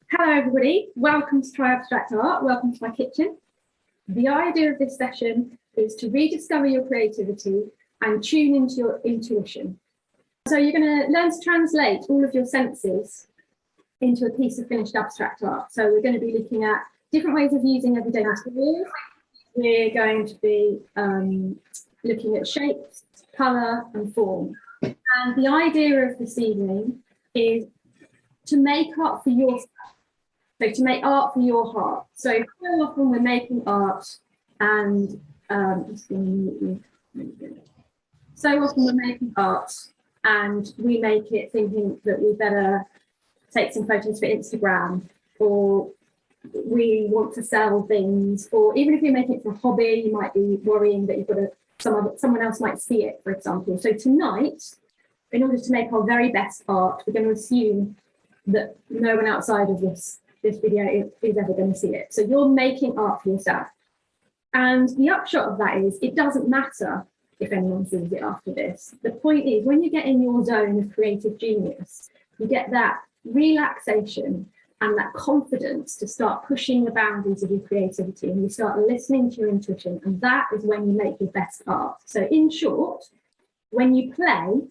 Hello everybody, welcome to Try Abstract Art, welcome to my kitchen. The idea of this session is to rediscover your creativity and tune into your intuition. So you're going to learn to translate all of your senses into a piece of finished abstract art. So we're going to be looking at different ways of using everyday materials. We're going to be looking at shapes, colour and form. And the idea of this evening is to make art for yourself. So to make art for your heart. So often we're making art and so often we're making art and we make it thinking that we better take some photos for Instagram, or we want to sell things, or even if you're making it for a hobby, you might be worrying that you've got someone else might see it, for example. So tonight, in order to make our very best art, we're going to assume that no one outside of this video is ever going to see it. So you're making art for yourself. And the upshot of that is it doesn't matter if anyone sees it after this. The point is, when you get in your zone of creative genius, you get that relaxation and that confidence to start pushing the boundaries of your creativity, and you start listening to your intuition, and that is when you make your best art. So in short, when you play,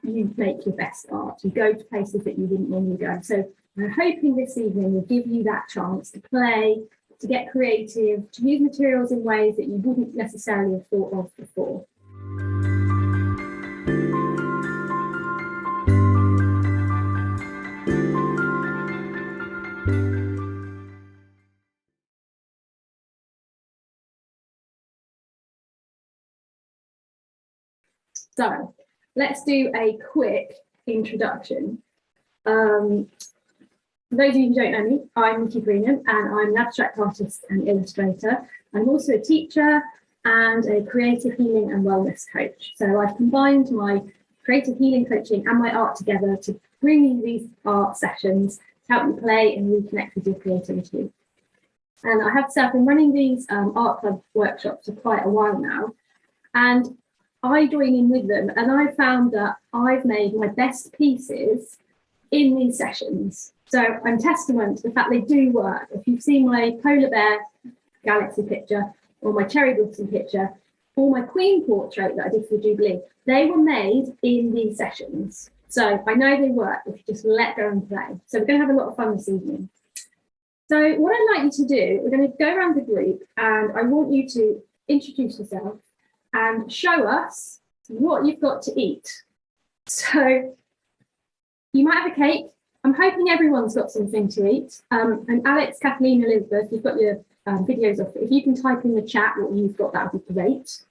you make your best art. You go to places that you wouldn't normally go. So I'm hoping this evening will give you that chance to play, to get creative, to use materials in ways that you wouldn't necessarily have thought of before. So let's do a quick introduction. For those of you who don't know me, I'm Nicki and I'm an abstract artist and illustrator. I'm also a teacher and a creative healing and wellness coach. So I've combined my creative healing coaching and my art together to bring you these art sessions to help you play and reconnect with your creativity. And I have to say, I've been running these art club workshops for quite a while now, and I join in with them, and I found that I've made my best pieces in these sessions. So I'm testament to the fact they do work. If you've seen my polar bear galaxy picture, or my cherry blossom picture, or my queen portrait that I did for the Jubilee, they were made in these sessions. So I know they work if you just let go and play. So we're going to have a lot of fun this evening. So what I'd like you to do, we're going to go around the group, and I want you to introduce yourself and show us what you've got to eat. So you might have a cake. I'm hoping everyone's got something to eat. And Alex, Kathleen, Elizabeth, you've got your videos off. If you can type in the chat what you've got, that would be great.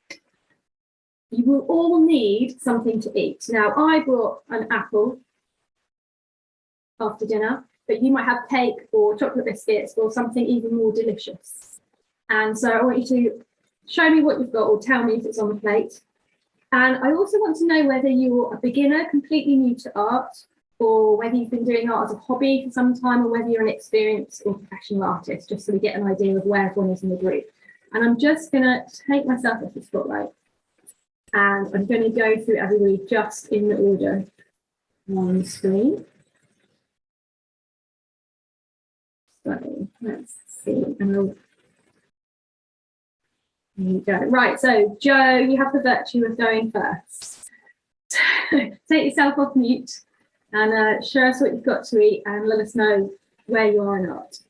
You will all need something to eat. Now, I brought an apple after dinner, but you might have cake or chocolate biscuits or something even more delicious. And so I want you to show me what you've got, or tell me if it's on the plate. And I also want to know whether you're a beginner, completely new to art, or whether you've been doing art as a hobby for some time, or whether you're an experienced or professional artist, just so we get an idea of where everyone is in the group. And I'm just going to take myself off the spotlight, and I'm going to go through everybody just in the order on the screen. So let's see. There you go. Right, so Joe, you have the virtue of going first. Take yourself off mute and show us what you've got to eat, and let us know where you are in art.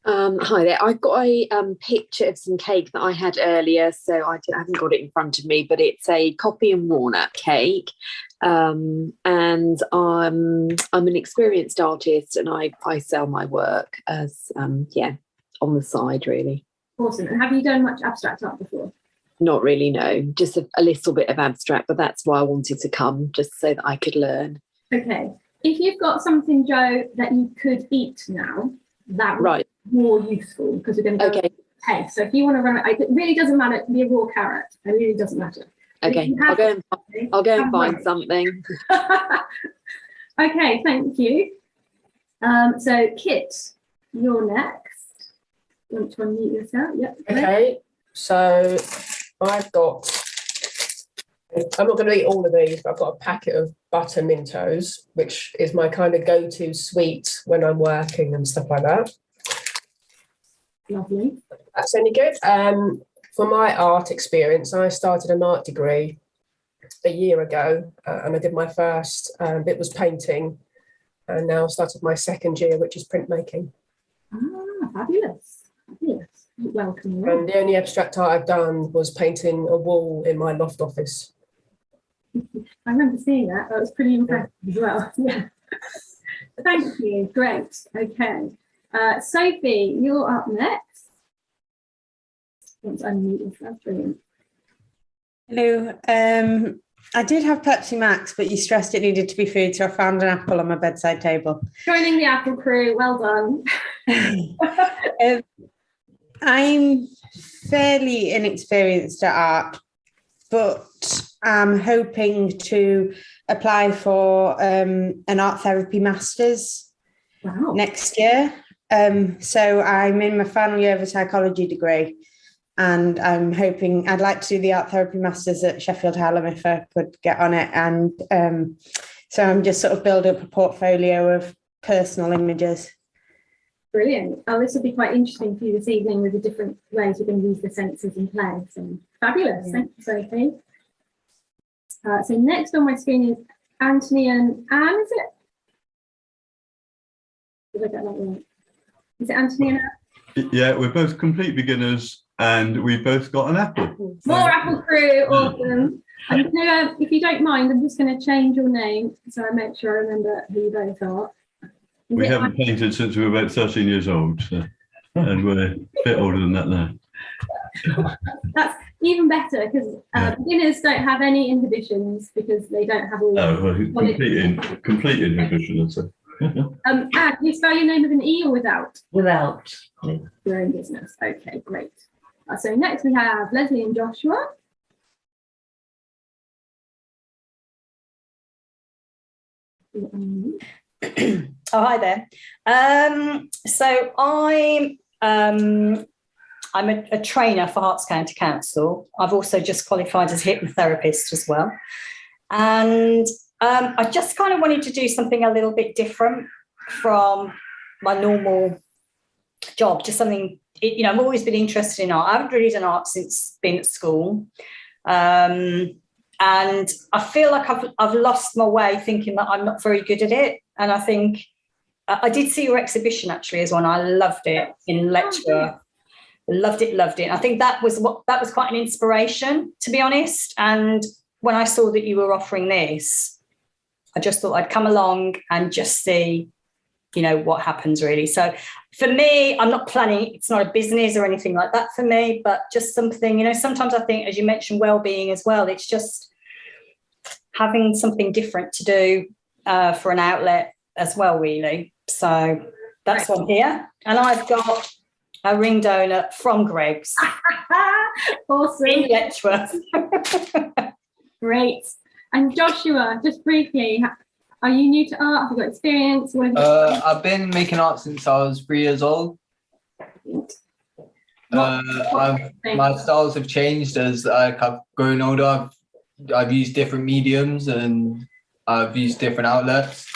Hi there. I've got a picture of some cake that I had earlier, so I haven't got it in front of me, but it's a coffee and walnut cake. And I'm an experienced artist, and I sell my work as on the side, really. Awesome. And have you done much abstract art before? Not really, no. Just a little bit of abstract, but that's why I wanted to come, just so that I could learn. Okay. If you've got something, Joe, that you could eat now, that would be more useful, because we're going to go okay. So if you want to run it really doesn't matter. It can be a raw carrot. It really doesn't matter. Okay, I'll go and find something. Okay, thank you. So Kit, you're next. You want to unmute yourself? Yep. Okay, so I've got I'm not going to eat all of these, but I've got a packet of butter Mentos, which is my kind of go-to sweet when I'm working and stuff like that. Lovely. That's any good. For my art experience, I started an art degree a year ago, and I did my first bit was painting, and now I've started my second year, which is printmaking. Ah, fabulous. Fabulous. Welcome. And the only abstract art I've done was painting a wall in my loft office. I remember seeing that. That was pretty impressive as well. Yeah. Thank you. Great. Okay. Sophie, you're up next. Let's unmute yourself. Brilliant. Hello. I did have Pepsi Max, but you stressed it needed to be food, so I found an apple on my bedside table. Joining the Apple crew. Well done. I'm fairly inexperienced at art, but I'm hoping to apply for an art therapy master's next year. So I'm in my final year of a psychology degree, and I'm hoping I'd like to do the art therapy master's at Sheffield Hallam if I could get on it. And so I'm just sort of building up a portfolio of personal images. Brilliant. Oh, this will be quite interesting for you this evening with the different ways you're going to use the senses in play. So fabulous. Yeah. Thank you, Sophie. So next on my screen is Anthony and Anne, is it? Did I get that right? Is it Anthony and Anne? Yeah, we're both complete beginners and we've both got an apple. More Apple crew, awesome. And if you don't mind, I'm just going to change your name so I make sure I remember who you both are. We haven't painted since we were about 13 years old, so, and we're a bit older than that now. That's even better because beginners don't have any inhibitions because they don't have all. Complete inhibition, I'd say. Anne, can you spell your name with an E or without? Without. Your own business. Okay, great. So next we have Leslie and Joshua. Oh, hi there. So I'm a trainer for Herts County Council. I've also just qualified as a hypnotherapist as well. And I just kind of wanted to do something a little bit different from my normal job, just something, I've always been interested in art. I haven't really done art since being at school. And I feel like I've lost my way thinking that I'm not very good at it. And I think I did see your exhibition actually as well, and I loved it in lecture. Loved it. And I think that was quite an inspiration, to be honest. And when I saw that you were offering this, I just thought I'd come along and just see, what happens really. So for me, I'm not planning, it's not a business or anything like that for me, but just something, sometimes I think, as you mentioned, well-being as well, it's just having something different to do for an outlet as well, really. So that's one here. And I've got a ring donut from Greg's. Awesome. In Letchworth. Great. And Joshua, just briefly, are you new to art? Have you got experience? I've been making art since I was 3 years old. My styles have changed as I've grown older. I've used different mediums and I've used different outlets.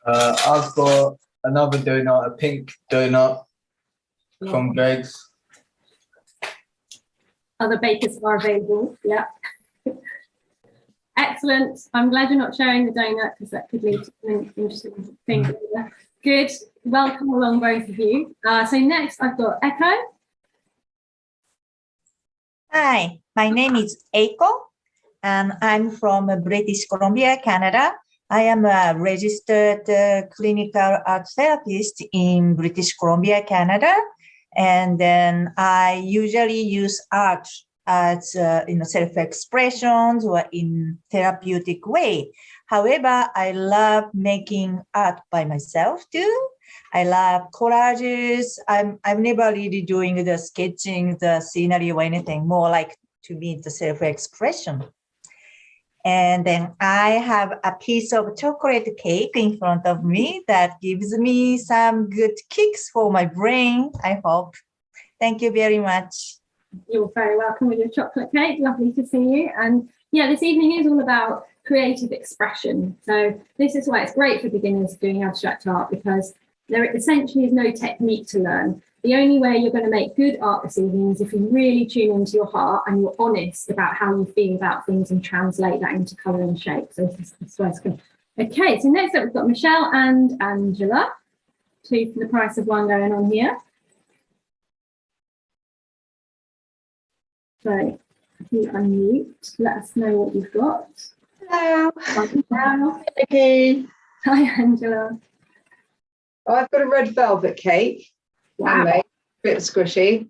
I've got another donut, a pink donut from Greg's. Other bakers are available, yeah. Excellent. I'm glad you're not sharing the donut because that could lead to an interesting thing. Good. Welcome along, both of you. So next I've got Echo. Hi, my name is Eiko, and I'm from British Columbia, Canada. I am a registered clinical art therapist in British Columbia, Canada. And then I usually use art as self-expressions or in therapeutic way. However, I love making art by myself too. I love collages. I'm never really doing the sketching, the scenery or anything, more like to me the self-expression. And then I have a piece of chocolate cake in front of me that gives me some good kicks for my brain, I hope. Thank you very much. You're very welcome with your chocolate cake. Lovely to see you. And yeah, this evening is all about creative expression. So this is why it's great for beginners doing abstract art, because there essentially is no technique to learn. The only way you're going to make good art this evening is if you really tune into your heart and you're honest about how you feel about things and translate that into colour and shape. So this is where it's going. Okay, so next up we've got Michelle and Angela, 2 for the price of 1 going on here. So if you unmute, let us know what you've got. Hello. Hello. Nicki. Hi, Angela. I've got a red velvet cake. Wow. Handmade, a bit squishy.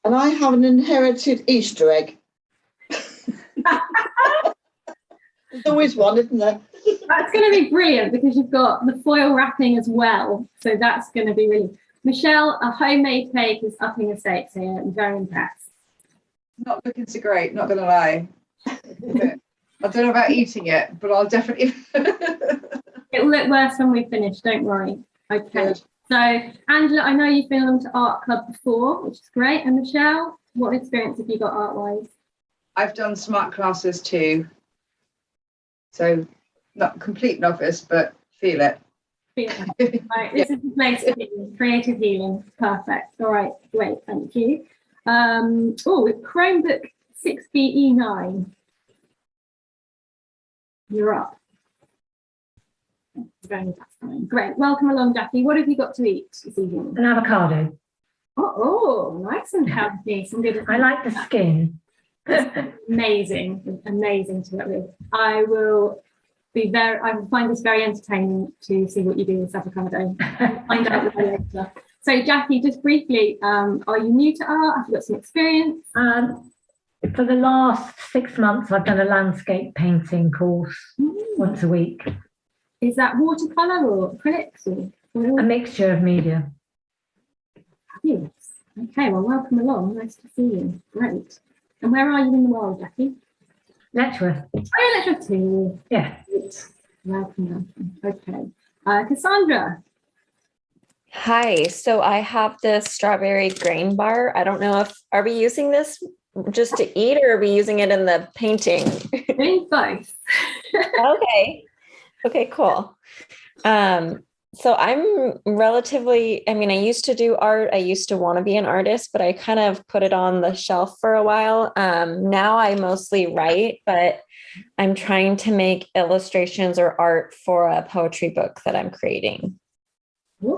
And I have an inherited Easter egg. There's always one, isn't there? That's going to be brilliant because you've got the foil wrapping as well. So that's going to be really... Michelle, a homemade cake is upping the stakes here. I'm very impressed. Not looking so great, not going to lie. I don't know about eating it, but I'll definitely... It'll look worse when we finish, don't worry. Okay. Good. So, Angela, I know you've been on to art club before, which is great. And Michelle, what experience have you got art-wise? I've done smart classes too. So, not complete novice, but feel it. Right, this is the place for healing, creative healing. Perfect. All right, great, thank you. With Chromebook 6BE9. You're up. Great. Welcome along, Jackie. What have you got to eat this evening? An avocado. Oh, nice and healthy. Some good. I like the skin. Amazing to work with. I will find this very entertaining to see what you do with avocado. Find out later. So, Jackie, just briefly, are you new to art? Have you got some experience? For the last 6 months, I've done a landscape painting course once a week. Is that watercolour or acrylics or a mixture of media? Fabulous. Okay, well, welcome along. Nice to see you. Great. And where are you in the world, Jackie? Letchworth. Oh, you're Letchworth too. Yeah. Great. Welcome. Okay. Cassandra. Hi, so I have the strawberry grain bar. I don't know are we using this just to eat or are we using it in the painting? Doing both. Okay, cool. So I'm relatively, I mean, I used to do art. I used to want to be an artist, but I kind of put it on the shelf for a while. Now I mostly write, but I'm trying to make illustrations or art for a poetry book that I'm creating.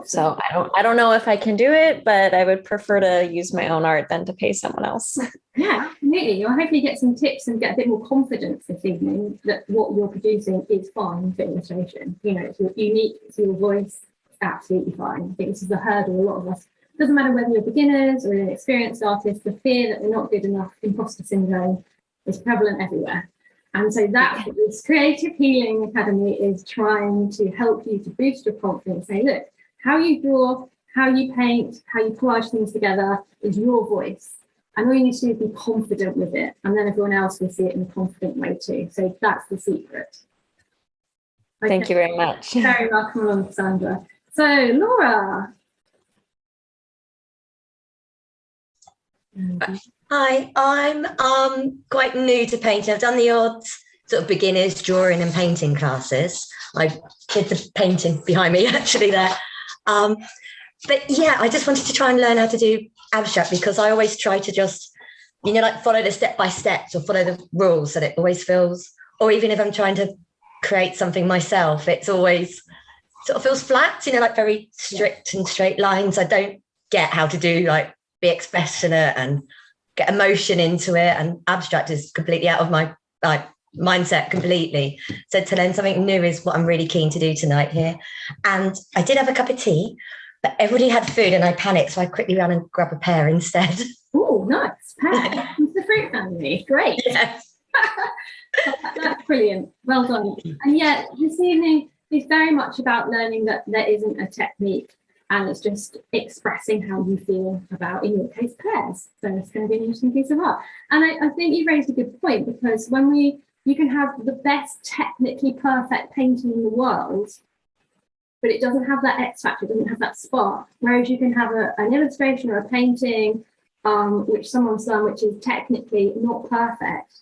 So I don't know if I can do it, but I would prefer to use my own art than to pay someone else. Yeah, absolutely. You'll hopefully get some tips and get a bit more confidence this evening that what you're producing is fine for illustration. You know, it's unique, it's your voice, it's absolutely fine. I think this is the hurdle a lot of us. It doesn't matter whether you're beginners or an experienced artist, the fear that we're not good enough, imposter syndrome, is prevalent everywhere. And so that's what this Creative Healing Academy is trying to help you to boost your confidence. Say, look, how you draw, how you paint, how you collage things together is your voice. And all you need to do is be confident with it. And then everyone else will see it in a confident way too. So that's the secret. Okay. Thank you very much. Very welcome along, Sandra. So Laura. Hi, I'm quite new to painting. I've done the odd sort of beginners drawing and painting classes. I did the painting behind me actually there. But yeah, I just wanted to try and learn how to do abstract because I always try to just, you know, like follow the step by steps or follow the rules that it always feels, or even if I'm trying to create something myself, it's always sort of feels flat, you know, like very strict and straight lines. I don't get how to do like be expressive and get emotion into it, and abstract is completely out of my like mindset completely. So to learn something new is what I'm really keen to do tonight here. And I did have a cup of tea, but everybody had food and I panicked, so I quickly ran and grabbed a pear instead. Oh, nice. Pear. It's the fruit family. Great. Yes. That's brilliant. Well done. And yet this evening is very much about learning that there isn't a technique, and it's just expressing how you feel about, in your case, pears. So it's going to be an interesting piece of art. And I think you raised a good point, because when you can have the best technically perfect painting in the world, but it doesn't have that X factor, it doesn't have that spark. Whereas you can have an illustration or a painting which someone's done, which is technically not perfect,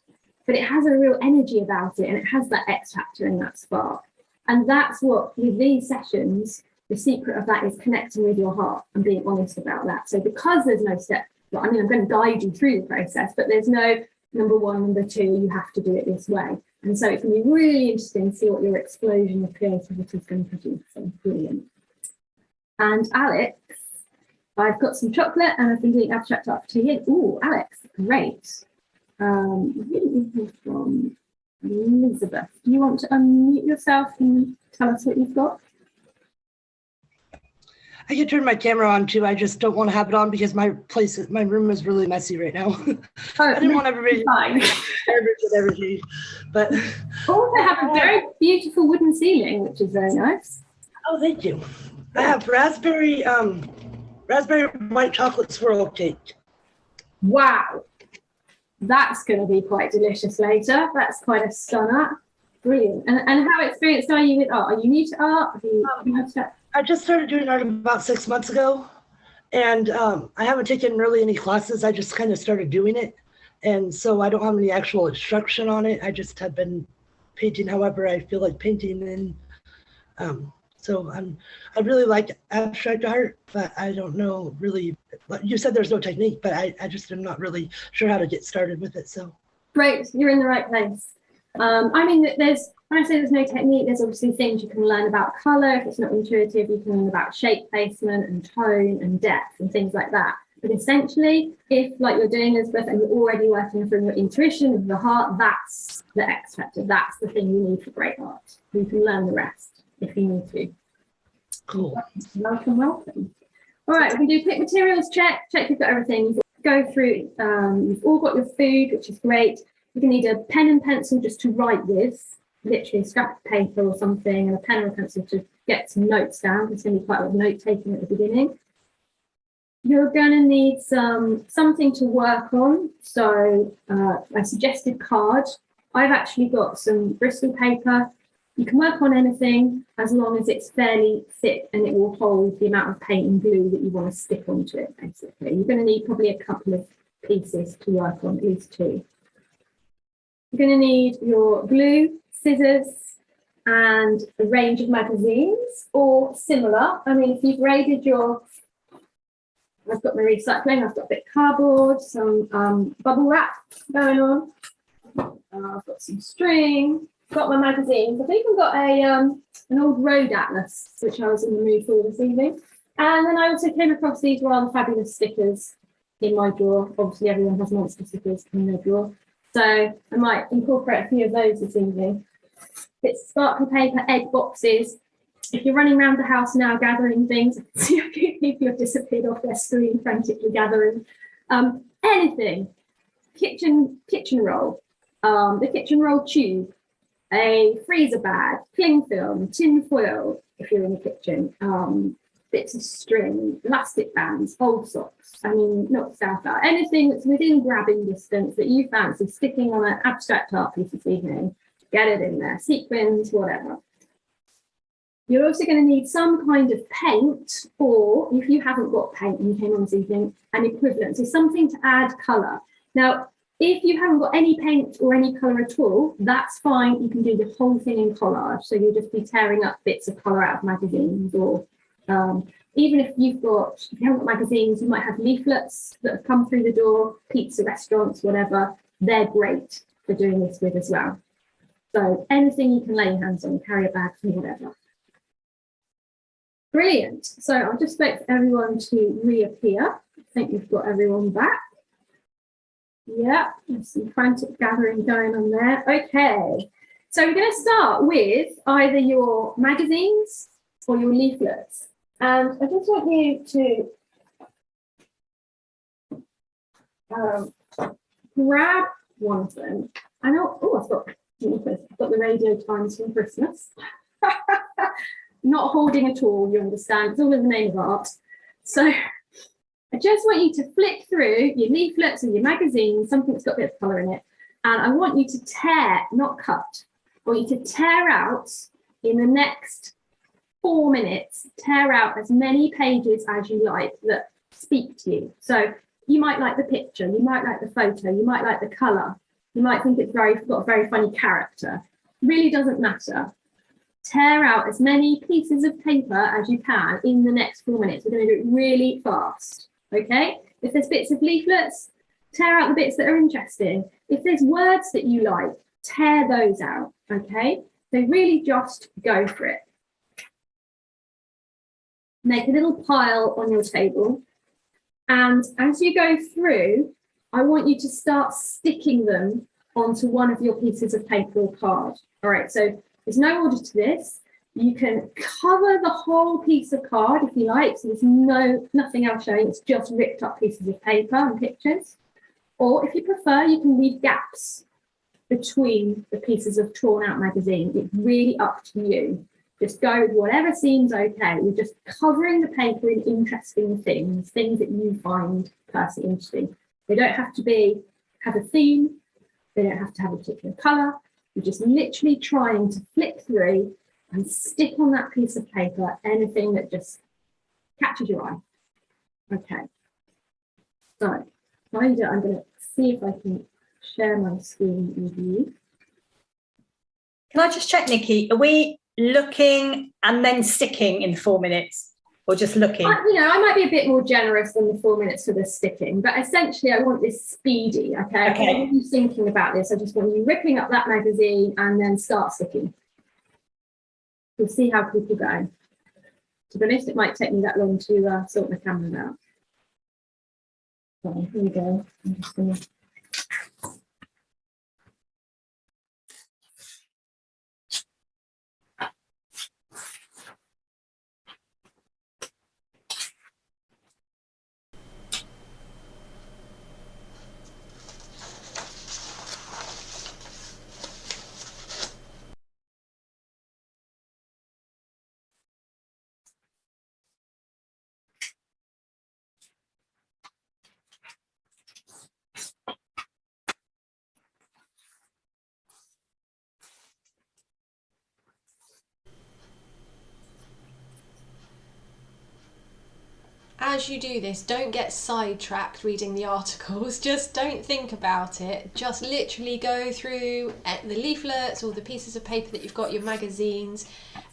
but it has a real energy about it, and it has that X factor and that spark. And that's what, with these sessions, the secret of that is connecting with your heart and being honest about that. So because there's no step, well, I mean, I'm going to guide you through the process, but there's no number one, number two, you have to do it this way. And so it's going to be really interesting to see what your explosion of creativity is going to produce. So brilliant. And Alex, I've got some chocolate and I've been doing abstract art for 2 years. Oh, Alex, great. Really hear from Elizabeth. Do you want to unmute yourself and tell us what you've got? I can turn my camera on too. I just don't want to have it on because my room is really messy right now. I didn't want everybody to everything. But also have a very beautiful wooden ceiling, which is very nice. Oh, thank you. I have raspberry white chocolate swirl cake. Wow. That's going to be quite delicious later. That's quite a stunner. Brilliant. And how experienced are you with art? Are you new to art? I just started doing art about 6 months ago, and I haven't taken really any classes. I just kind of started doing it, and so I don't have any actual instruction on it. I just have been painting however I feel like painting, and so I really like abstract art, but I don't know really. You said there's no technique, but I just am not really sure how to get started with it. So great, you're in the right place. I mean, when I say there's no technique, there's obviously things you can learn about colour. If it's not intuitive, you can learn about shape placement and tone and depth and things like that. But essentially, if like you're doing Elizabeth and you're already working from your intuition and your heart, that's the X factor. That's the thing you need for great art. You can learn the rest if you need to. Cool. Welcome, welcome. All right, we can do quick materials check you've got everything. Go through, you've all got your food, which is great. You're going to need a pen and pencil just to write with, literally a scrap of paper or something, and a pen or a pencil to get some notes down. There's going to be quite a lot of note taking at the beginning. You're going to need something to work on. So a suggested card. I've actually got some Bristol paper. You can work on anything as long as it's fairly thick and it will hold the amount of paint and glue that you want to stick onto it, basically. You're going to need probably a couple of pieces to work on, at least 2. You're going to need your glue, scissors, and a range of magazines or similar. I mean, if you've graded I've got my recycling, I've got a bit of cardboard, some bubble wrap going on. I've got some string, got my magazines. I've even got an old road atlas, which I was in the mood for this evening. And then I also came across these rather fabulous stickers in my drawer. Obviously, everyone has monster stickers in their drawer. So I might incorporate a few of those this evening. Bits of sparkle paper, egg boxes. If you're running around the house now gathering things, I can see a few people have disappeared off their screen frantically gathering. Anything. Kitchen roll, the kitchen roll tube, a freezer bag, cling film, tin foil, if you're in the kitchen, bits of string, elastic bands, old socks. I mean, not South art, anything that's within grabbing distance that you fancy sticking on an abstract art piece this evening, get it in there, sequins, whatever. You're also going to need some kind of paint, or if you haven't got paint and you came on this evening, an equivalent, so something to add colour. Now, if you haven't got any paint or any colour at all, that's fine. You can do the whole thing in collage. So you'll just be tearing up bits of colour out of magazines, or even if you haven't got magazines, you might have leaflets that have come through the door, pizza restaurants, whatever. They're great for doing this with as well. So anything you can lay your hands on, carry a bag, whatever. Brilliant. So I'll just wait for everyone to reappear. I think we've got everyone back. Yeah, there's some frantic gathering going on there. Okay, so we're going to start with either your magazines or your leaflets. And I just want you to grab one of them. I know, I've got the Radio Times from Christmas. Not holding at all, you understand. It's all in the name of art. So I just want you to flick through your leaflets or your magazines, something that's got a bit of colour in it. And I want you to tear, not cut. I want you to tear out in the next 4 minutes, tear out as many pages as you like that speak to you. So you might like the picture, you might like the photo, you might like the colour. You might think it's got a very funny character. Really doesn't matter. Tear out as many pieces of paper as you can in the next 4 minutes. We're going to do it really fast, okay? If there's bits of leaflets, tear out the bits that are interesting. If there's words that you like, tear those out, okay? So really just go for it. Make a little pile on your table. And as you go through, I want you to start sticking them onto one of your pieces of paper or card. All right, so there's no order to this. You can cover the whole piece of card if you like, so there's nothing else showing, it's just ripped up pieces of paper and pictures. Or if you prefer, you can leave gaps between the pieces of torn out magazine. It's really up to you. Just go with whatever seems okay. You're just covering the paper in interesting things that you find personally interesting. They don't have to have a theme. They don't have to have a particular colour. You're just literally trying to flick through and stick on that piece of paper anything that just catches your eye. Okay. So, while you do it, I'm going to see if I can share my screen with you. Can I just check, Nicki? Are we looking and then sticking in 4 minutes, or just looking? I might be a bit more generous than the 4 minutes for the sticking, but essentially I want this speedy, okay? I don't want you thinking about this. I just want you ripping up that magazine and then start sticking. We'll see how people go. To be honest, it might take me that long to sort my camera out. So here we go. I'm just going to... As you do this, don't get sidetracked reading the articles. Just don't think about it. Just literally go through the leaflets or the pieces of paper that you've got, your magazines,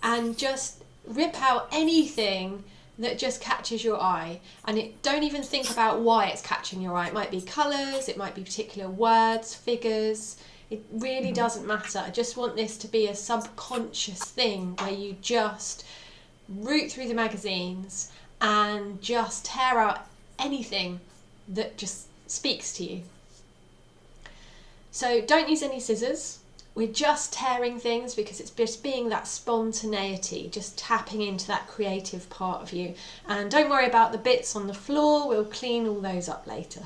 and just rip out anything that just catches your eye. And don't even think about why it's catching your eye. It might be colours, it might be particular words, figures. It really doesn't matter. I just want this to be a subconscious thing where you just root through the magazines and just tear out anything that just speaks to you. So don't use any scissors. We're just tearing things because it's just being that spontaneity, just tapping into that creative part of you. And don't worry about the bits on the floor, we'll clean all those up later.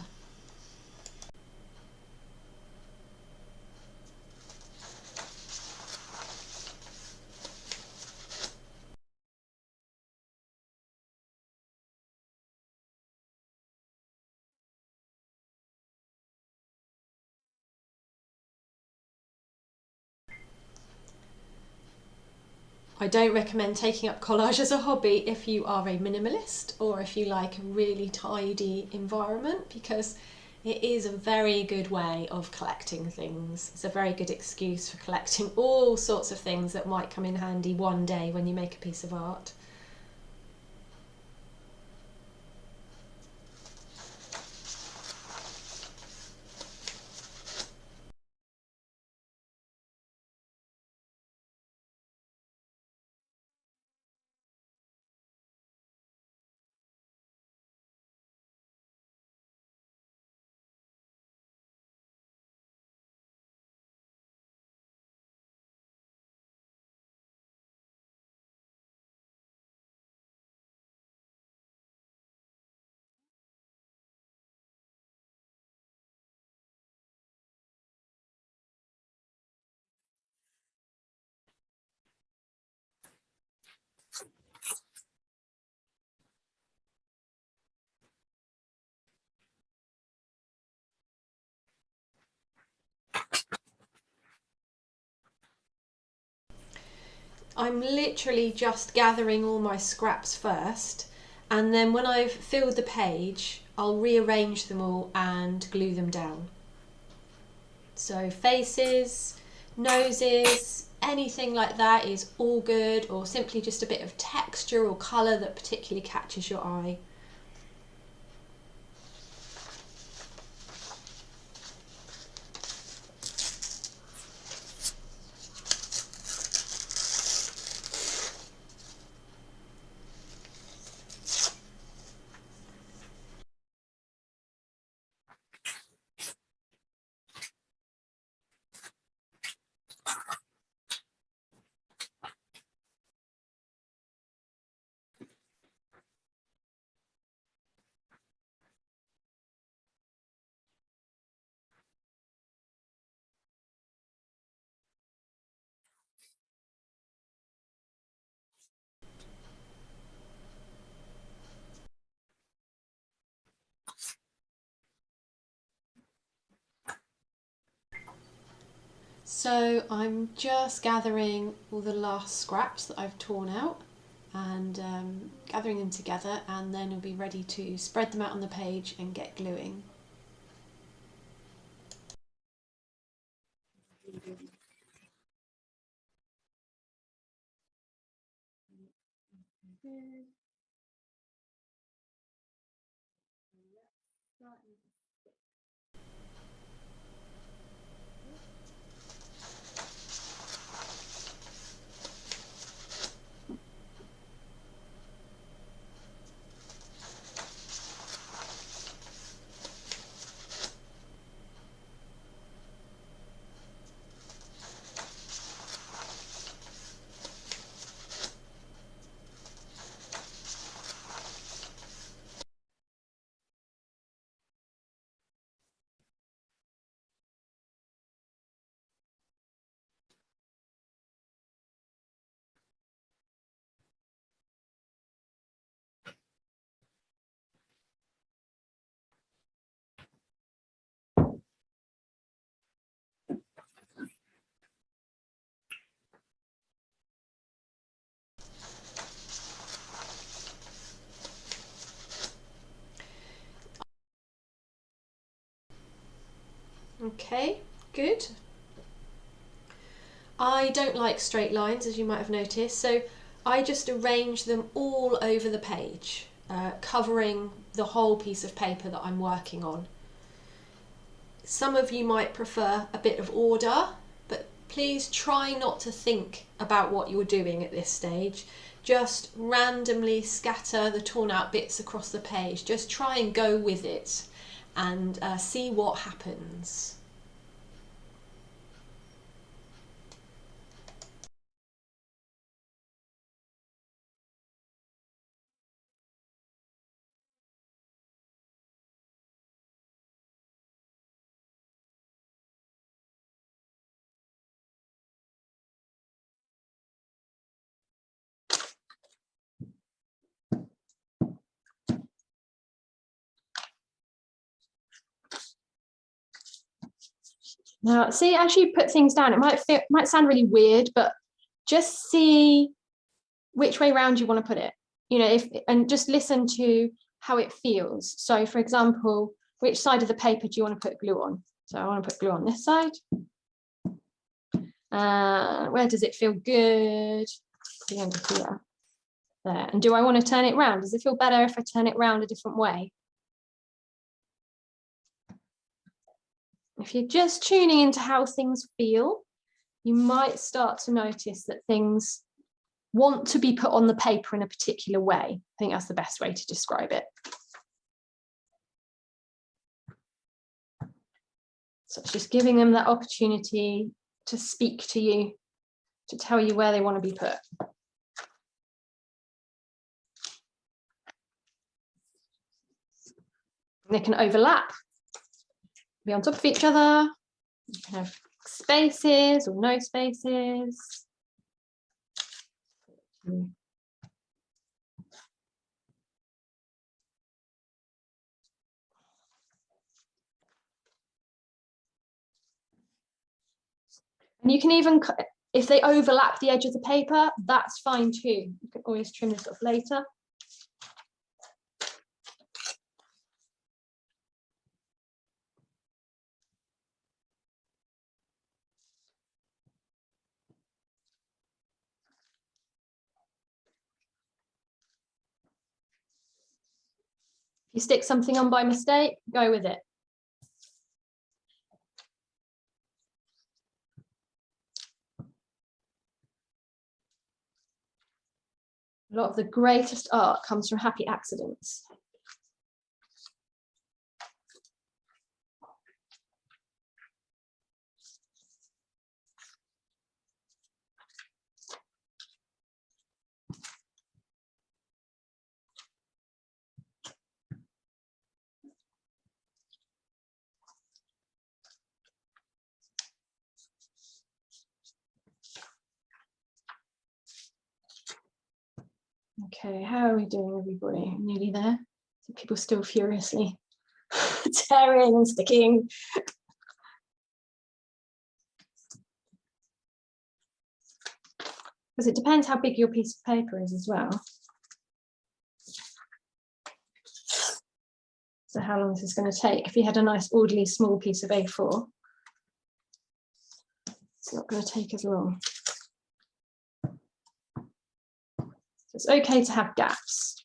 I don't recommend taking up collage as a hobby if you are a minimalist or if you like a really tidy environment, because it is a very good way of collecting things. It's a very good excuse for collecting all sorts of things that might come in handy one day when you make a piece of art. I'm literally just gathering all my scraps first, and then when I've filled the page, I'll rearrange them all and glue them down. So faces, noses, anything like that is all good, or simply just a bit of texture or colour that particularly catches your eye. So I'm just gathering all the last scraps that I've torn out and gathering them together, and then we'll be ready to spread them out on the page and get gluing. Okay, good. I don't like straight lines, as you might have noticed, so I just arrange them all over the page, covering the whole piece of paper that I'm working on. Some of you might prefer a bit of order, but please try not to think about what you're doing at this stage. Just randomly scatter the torn out bits across the page. Just try and go with it and see what happens. Now, see, as you put things down, it might sound really weird, but just see which way round you want to put it. You know, and just listen to how it feels. So, for example, which side of the paper do you want to put glue on? So I want to put glue on this side. Where does it feel good? The end of here. There. And do I want to turn it round? Does it feel better if I turn it round a different way? If you're just tuning into how things feel, you might start to notice that things want to be put on the paper in a particular way. I think that's the best way to describe it. So it's just giving them that opportunity to speak to you, to tell you where they want to be put. And they can overlap, be on top of each other. You can have spaces or no spaces. And you can even, if they overlap the edge of the paper, that's fine too. You can always trim this off later. you stick something on by mistake, go with it. A lot of the greatest art comes from happy accidents. Okay, how are we doing, everybody? Nearly there. So people still furiously tearing and sticking. Because it depends how big your piece of paper is as well. So how long this is going to take. If you had a nice orderly small piece of A4, it's not going to take as long. So it's okay to have gaps.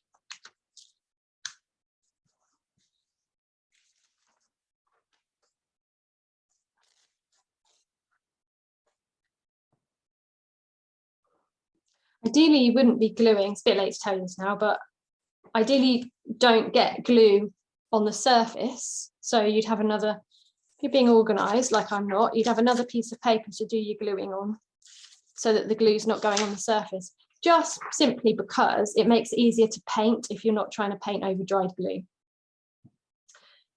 Ideally, you wouldn't be gluing, it's a bit late to tell you this now, but ideally don't get glue on the surface. So you'd have another, if you're being organised like I'm not, you'd have another piece of paper to do your gluing on so that the glue's not going on the surface. Just simply because it makes it easier to paint if you're not trying to paint over dried glue.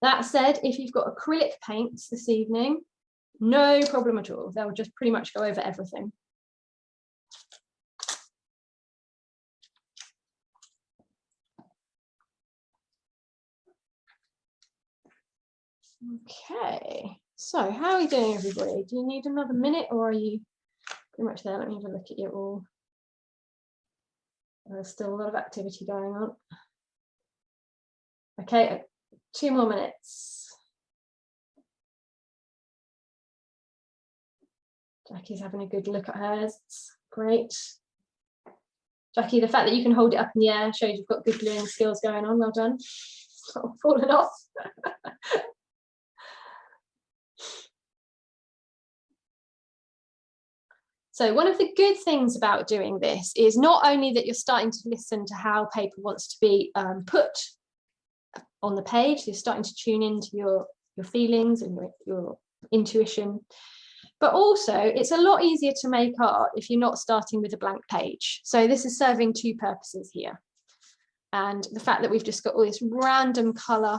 That said, if you've got acrylic paints this evening, no problem at all. They'll just pretty much go over everything. Okay, so how are we doing, everybody? Do you need another minute or are you pretty much there? Let me have a look at you all. There's still a lot of activity going on. Okay, 2 more minutes. Jackie's having a good look at hers. Great. Jackie, the fact that you can hold it up in the air shows you've got good gluing skills going on. Well done. It's not fallen off. So one of the good things about doing this is not only that you're starting to listen to how paper wants to be put on the page, you're starting to tune into your feelings and your intuition, but also it's a lot easier to make art if you're not starting with a blank page. So this is serving 2 purposes here. And the fact that we've just got all this random colour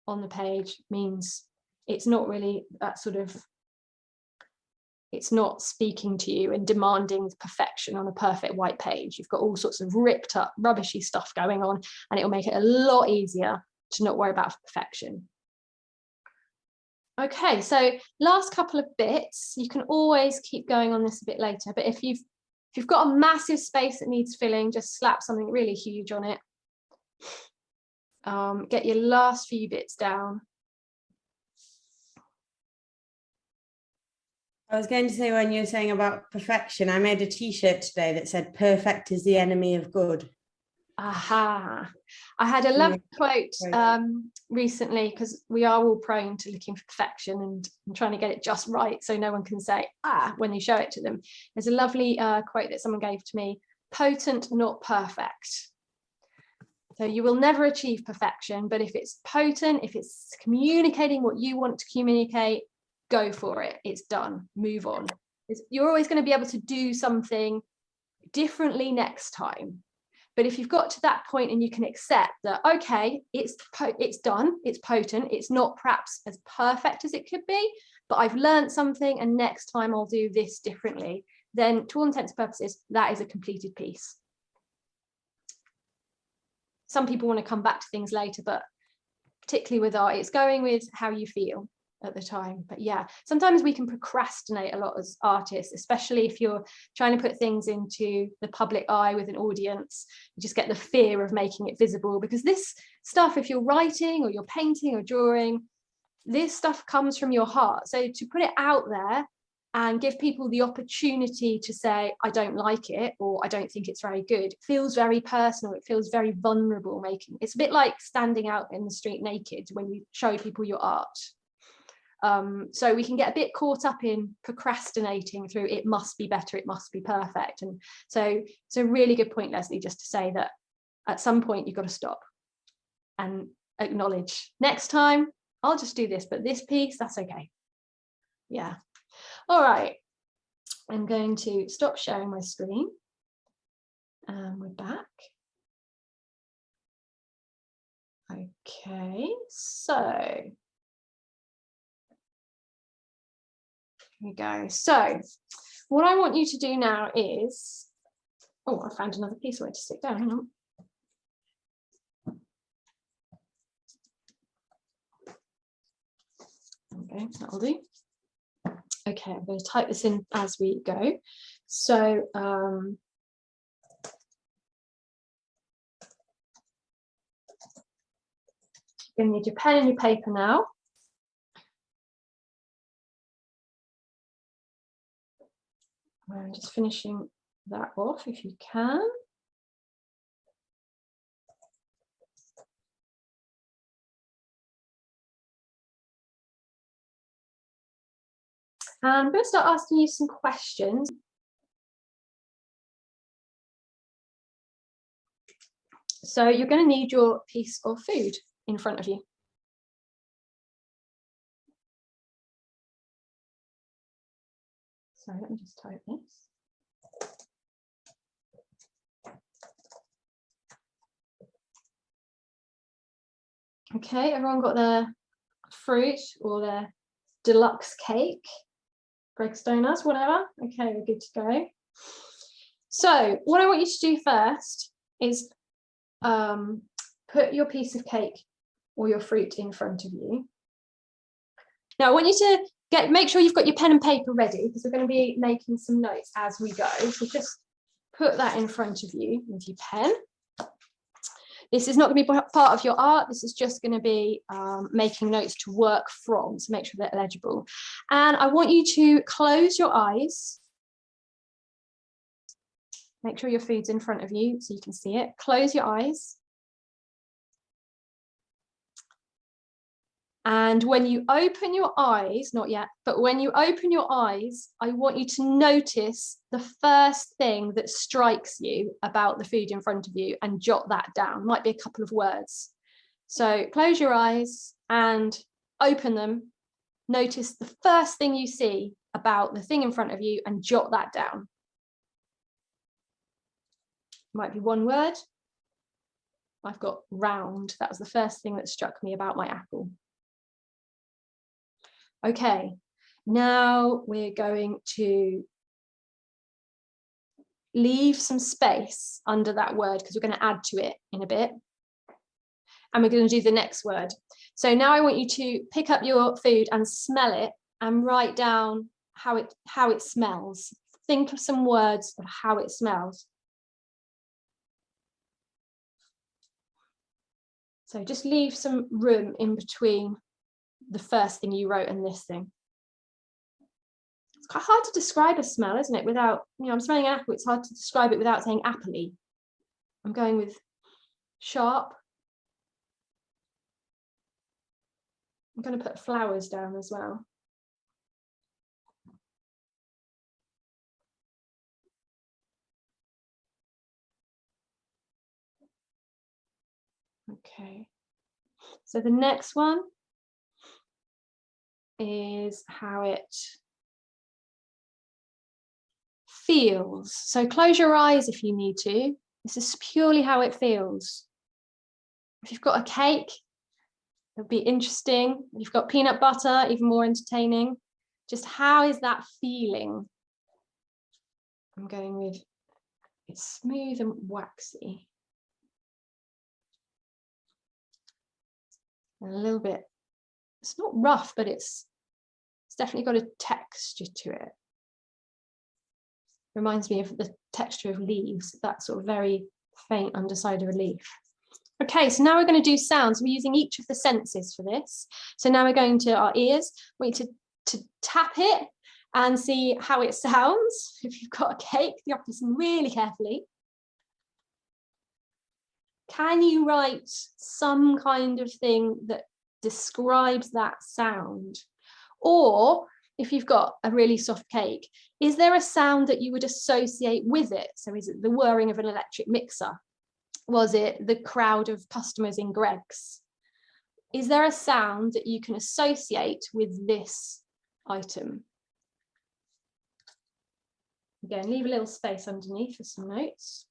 on the page means it's not really that sort of, it's not speaking to you and demanding perfection on a perfect white page. You've got all sorts of ripped up, rubbishy stuff going on, and it'll make it a lot easier to not worry about perfection. Okay, so last couple of bits, you can always keep going on this a bit later, but if you've got a massive space that needs filling, just slap something really huge on it. Get your last few bits down. I was going to say, when you were saying about perfection, I made a t-shirt today that said perfect is the enemy of good. Aha. I had a lovely quote recently, because we are all prone to looking for perfection and trying to get it just right so no one can say when you show it to them. There's a lovely quote that someone gave to me: potent, not perfect. So you will never achieve perfection, but if it's potent, if it's communicating what you want to communicate, go for it. It's done. Move on. You're always going to be able to do something differently next time. But if you've got to that point and you can accept that, okay, it's done, it's potent, it's not perhaps as perfect as it could be, but I've learned something and next time I'll do this differently, then to all intents and purposes, that is a completed piece. Some people want to come back to things later, but particularly with art, it's going with how you feel at the time. But yeah, sometimes we can procrastinate a lot as artists, especially if you're trying to put things into the public eye with an audience. You just get the fear of making it visible, because this stuff, if you're writing or you're painting or drawing, this stuff comes from your heart. So to put it out there and give people the opportunity to say, I don't like it, or I don't think it's very good. It feels very personal. It feels very vulnerable. It's a bit like standing out in the street naked when you show people your art. So we can get a bit caught up in procrastinating through it must be better, it must be perfect. And so it's a really good point, Leslie, just to say that at some point you've got to stop and acknowledge, next time I'll just do this, but this piece, that's okay. Yeah. All right. I'm going to stop sharing my screen. We're back. Okay, so here we go. So what I want you to do now is, oh, I found another piece where to stick down. Hang on. Okay, that'll do. Okay, I'm going to type this in as we go. So you're going to need your pen and your paper now. I'm just finishing that off if you can. I'm going to start asking you some questions. So you're going to need your piece of food in front of you. So let me just type this. Okay, everyone got their fruit or their deluxe cake? Greg's Donuts, whatever. Okay, we're good to go. So what I want you to do first is put your piece of cake or your fruit in front of you. Now I want you to make sure you've got your pen and paper ready, because we're going to be making some notes as we go. So just put that in front of you with your pen. This is not going to be part of your art. This is just going to be making notes to work from, so make sure they're legible. And I want you to close your eyes. Make sure your food's in front of you so you can see it. Close your eyes. And when you open your eyes, not yet, but when you open your eyes, I want you to notice the first thing that strikes you about the food in front of you and jot that down. Might be a couple of words. So close your eyes and open them. Notice the first thing you see about the thing in front of you and jot that down. Might be one word. I've got round. That was the first thing that struck me about my apple. Okay, now we're going to leave some space under that word because we're going to add to it in a bit. And we're going to do the next word. So now I want you to pick up your food and smell it and write down how it smells. Think of some words of how it smells. So just leave some room in between the first thing you wrote and this thing. It's quite hard to describe a smell, isn't it? Without, I'm smelling an apple, it's hard to describe it without saying appley. I'm going with sharp. I'm going to put flowers down as well. Okay. So the next one is how it feels. So close your eyes if you need to. This is purely how it feels. If you've got a cake, it'll be interesting. If you've got peanut butter, even more entertaining. Just how is that feeling? I'm going with it's smooth and waxy. And a little bit, it's not rough, but it's definitely got a texture to it. Reminds me of the texture of leaves, that sort of very faint underside of a leaf. Okay, so now we're going to do sounds. We're using each of the senses for this. So now we're going to our ears. We need to tap it and see how it sounds. If you've got a cake, you have to listen really carefully. Can you write some kind of thing that describes that sound? Or if you've got a really soft cake, is there a sound that you would associate with it? So is it the whirring of an electric mixer? Was it the crowd of customers in Greg's? Is there a sound that you can associate with this item? Again, leave a little space underneath for some notes.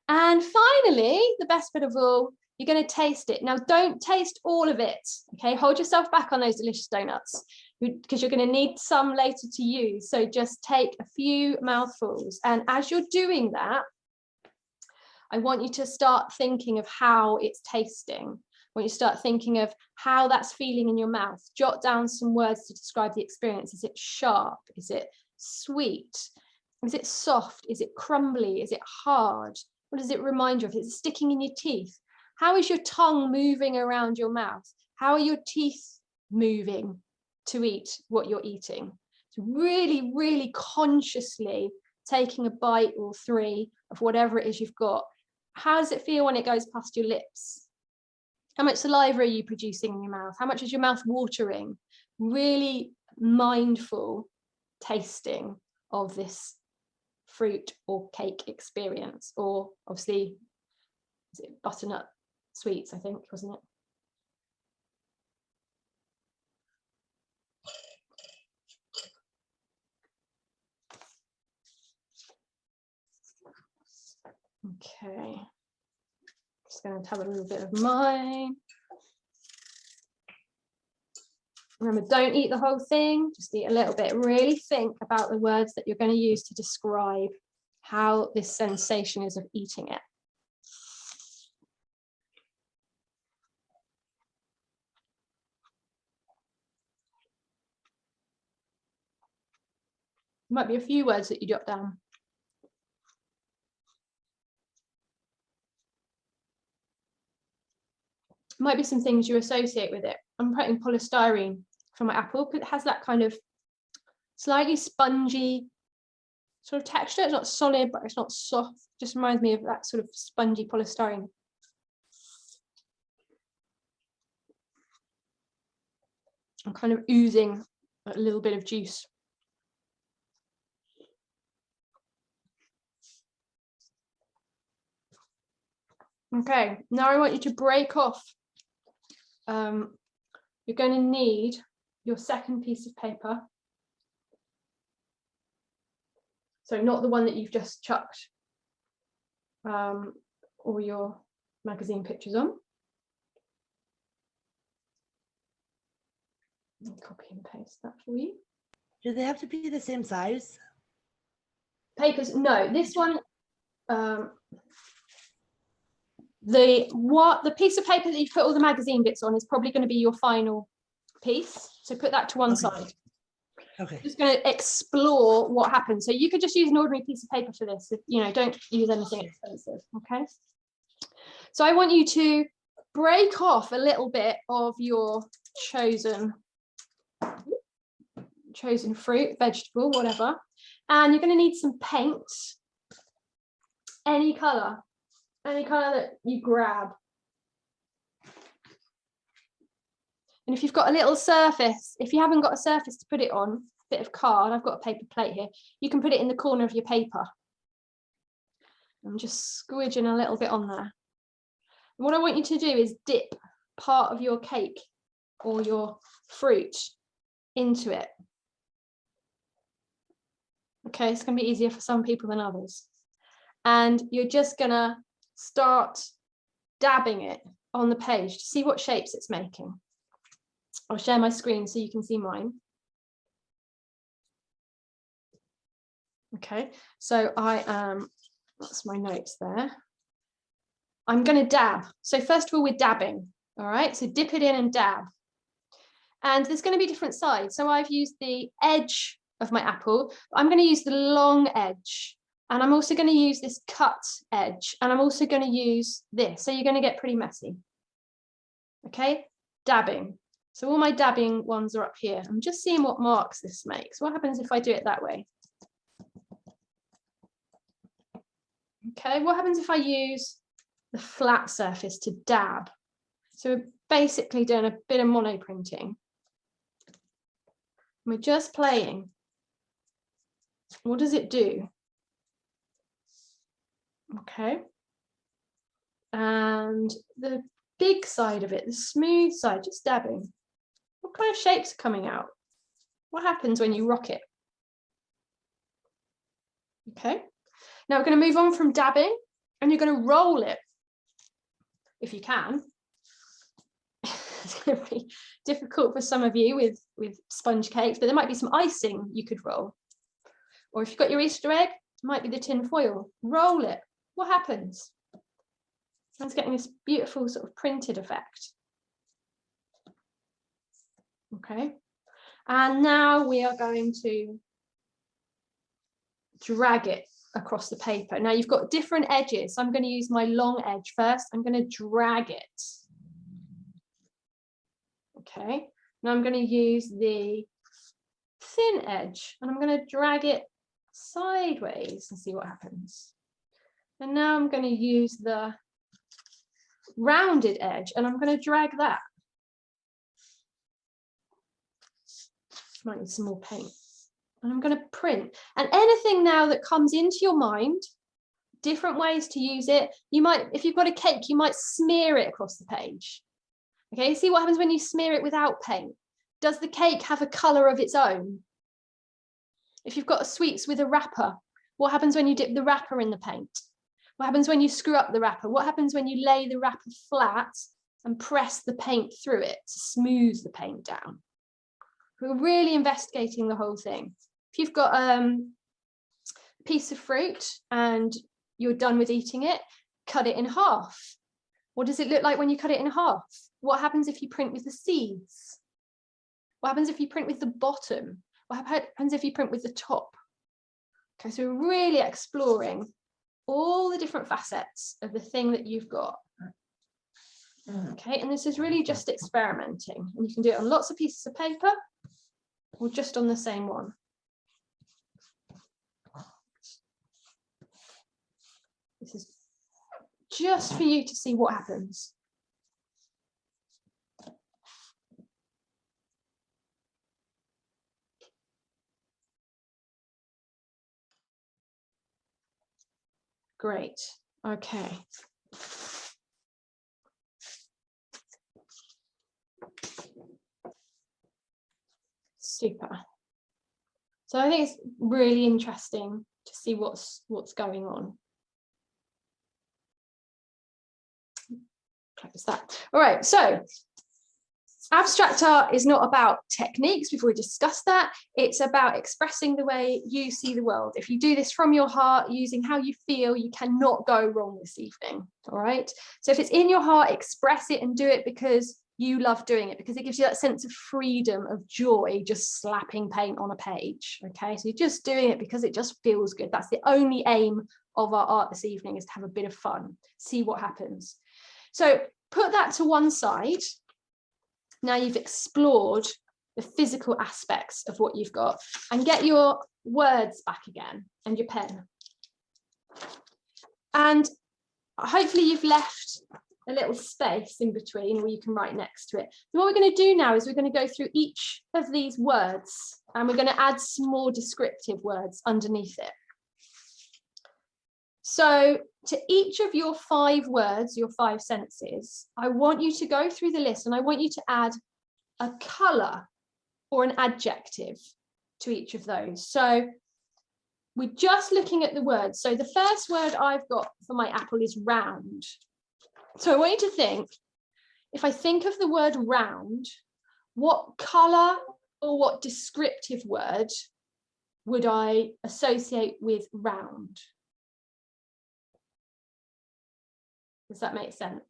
And finally, the best bit of all, you're going to taste it. Now, don't taste all of it, okay? Hold yourself back on those delicious donuts because you're going to need some later to use. So just take a few mouthfuls. And as you're doing that, I want you to start thinking of how it's tasting. I want you to start thinking of how that's feeling in your mouth. Jot down some words to describe the experience. Is it sharp? Is it sweet? Is it soft? Is it crumbly? Is it hard? What does it remind you of? Is it sticking in your teeth? How is your tongue moving around your mouth? How are your teeth moving to eat what you're eating? So really, really consciously taking a bite or three of whatever it is you've got. How does it feel when it goes past your lips? How much saliva are you producing in your mouth? How much is your mouth watering? Really mindful tasting of this fruit or cake experience, or obviously, is it butternut sweets, I think, wasn't it? Okay, just going to have a little bit of mine. Remember, don't eat the whole thing, just eat a little bit. Really think about the words that you're going to use to describe how this sensation is of eating it. Might be a few words that you jot down. Might be some things you associate with it. I'm putting polystyrene for my apple because it has that kind of slightly spongy sort of texture. It's not solid, but it's not soft. Just reminds me of that sort of spongy polystyrene. I'm kind of oozing a little bit of juice. Okay, now I want you to break off. You're going to need your second piece of paper. So not the one that you've just chucked all your magazine pictures on. I'll copy and paste that for you. Do they have to be the same size? Papers, no, this one, the piece of paper that you put all the magazine bits on is probably going to be your final piece. So put that to one side. Okay. Just going to explore what happens. So you could just use an ordinary piece of paper for this. If, you know, don't use anything expensive. Okay. So I want you to break off a little bit of your chosen fruit, vegetable, whatever, and you're going to need some paint, any color that you grab. And if you've got a little surface, if you haven't got a surface to put it on, a bit of card, I've got a paper plate here, you can put it in the corner of your paper. I'm just squidging a little bit on there. And what I want you to do is dip part of your cake or your fruit into it. Okay, it's going to be easier for some people than others. And you're just going to start dabbing it on the page to see what shapes it's making. I'll share my screen so you can see mine. Okay, so that's my notes there. I'm going to dab. So first of all, we're dabbing. All right, so dip it in and dab. And there's going to be different sides. So I've used the edge of my apple. I'm going to use the long edge. And I'm also going to use this cut edge. And I'm also going to use this. So you're going to get pretty messy. Okay, dabbing. So all my dabbing ones are up here. I'm just seeing what marks this makes. What happens if I do it that way? Okay, what happens if I use the flat surface to dab? So we're basically doing a bit of monoprinting. We're just playing. What does it do? Okay. And the big side of it, the smooth side, just dabbing. What kind of shapes are coming out? What happens when you rock it? Okay. Now we're going to move on from dabbing, and you're going to roll it, if you can. It's going to be difficult for some of you with sponge cakes, but there might be some icing you could roll. Or if you've got your Easter egg, it might be the tin foil. Roll it. What happens? It's getting this beautiful sort of printed effect. Okay. And now we are going to drag it across the paper. Now you've got different edges. So I'm going to use my long edge first. I'm going to drag it. Okay. Now I'm going to use the thin edge and I'm going to drag it sideways and see what happens. And now I'm going to use the rounded edge and I'm going to drag that. Might need some more paint. And I'm going to print. And anything now that comes into your mind, different ways to use it. You might, if you've got a cake, you might smear it across the page. Okay, see what happens when you smear it without paint. Does the cake have a colour of its own? If you've got sweets with a wrapper, what happens when you dip the wrapper in the paint? What happens when you screw up the wrapper? What happens when you lay the wrapper flat and press the paint through it to smooth the paint down? We're really investigating the whole thing. If you've got a piece of fruit and you're done with eating it, cut it in half. What does it look like when you cut it in half? What happens if you print with the seeds? What happens if you print with the bottom? What happens if you print with the top? Okay, so we're really exploring all the different facets of the thing that you've got. Okay, and this is really just experimenting. And you can do it on lots of pieces of paper or just on the same one. This is just for you to see what happens. Great. Okay. Super. So I think it's really interesting to see what's going on. Close that. All right, so abstract art is not about techniques, we've already discussed that. It's about expressing the way you see the world. If you do this from your heart, using how you feel, you cannot go wrong this evening, all right? So if it's in your heart, express it and do it because you love doing it, because it gives you that sense of freedom, of joy, just slapping paint on a page, okay? So you're just doing it because it just feels good. That's the only aim of our art this evening, is to have a bit of fun, see what happens. So put that to one side. Now you've explored the physical aspects of what you've got, and get your words back again and your pen. And hopefully you've left a little space in between where you can write next to it. So what we're going to do now is we're going to go through each of these words and we're going to add some more descriptive words underneath it. So to each of your 5 words, your 5 senses, I want you to go through the list and I want you to add a colour or an adjective to each of those. So we're just looking at the words. So the first word I've got for my apple is round. So I want you to think, if I think of the word round, what colour or what descriptive word would I associate with round? Does that make sense?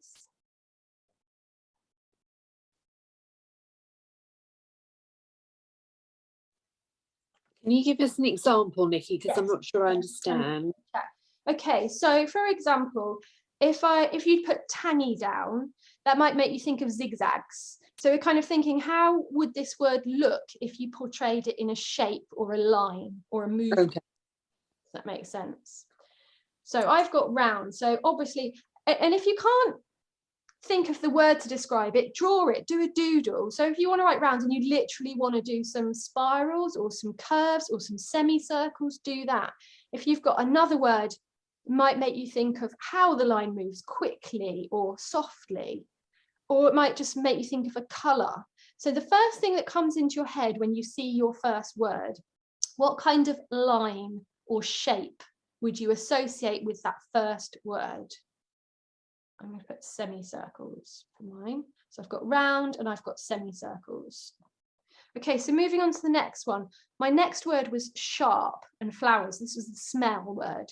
Can you give us an example, Nicki? Because Yes. I'm not sure I understand. Okay, so for example, if you put tangy down, That might make you think of zigzags. So we're kind of thinking, how would this word look if you portrayed it in a shape or a line or a movement? Okay. Does that make sense? So I've got round. So obviously, and if you can't think of the word to describe it, draw it, do a doodle. So if you want to write round and you literally want to do some spirals or some curves or some semicircles, do that. If you've got another word, it might make you think of how the line moves quickly or softly, or it might just make you think of a colour. So the first thing that comes into your head when you see your first word, what kind of line or shape would you associate with that first word? I'm going to put semicircles for mine. So I've got round and I've got semicircles. Okay, so moving on to the next one. My next word was sharp and flowers. This was the smell word.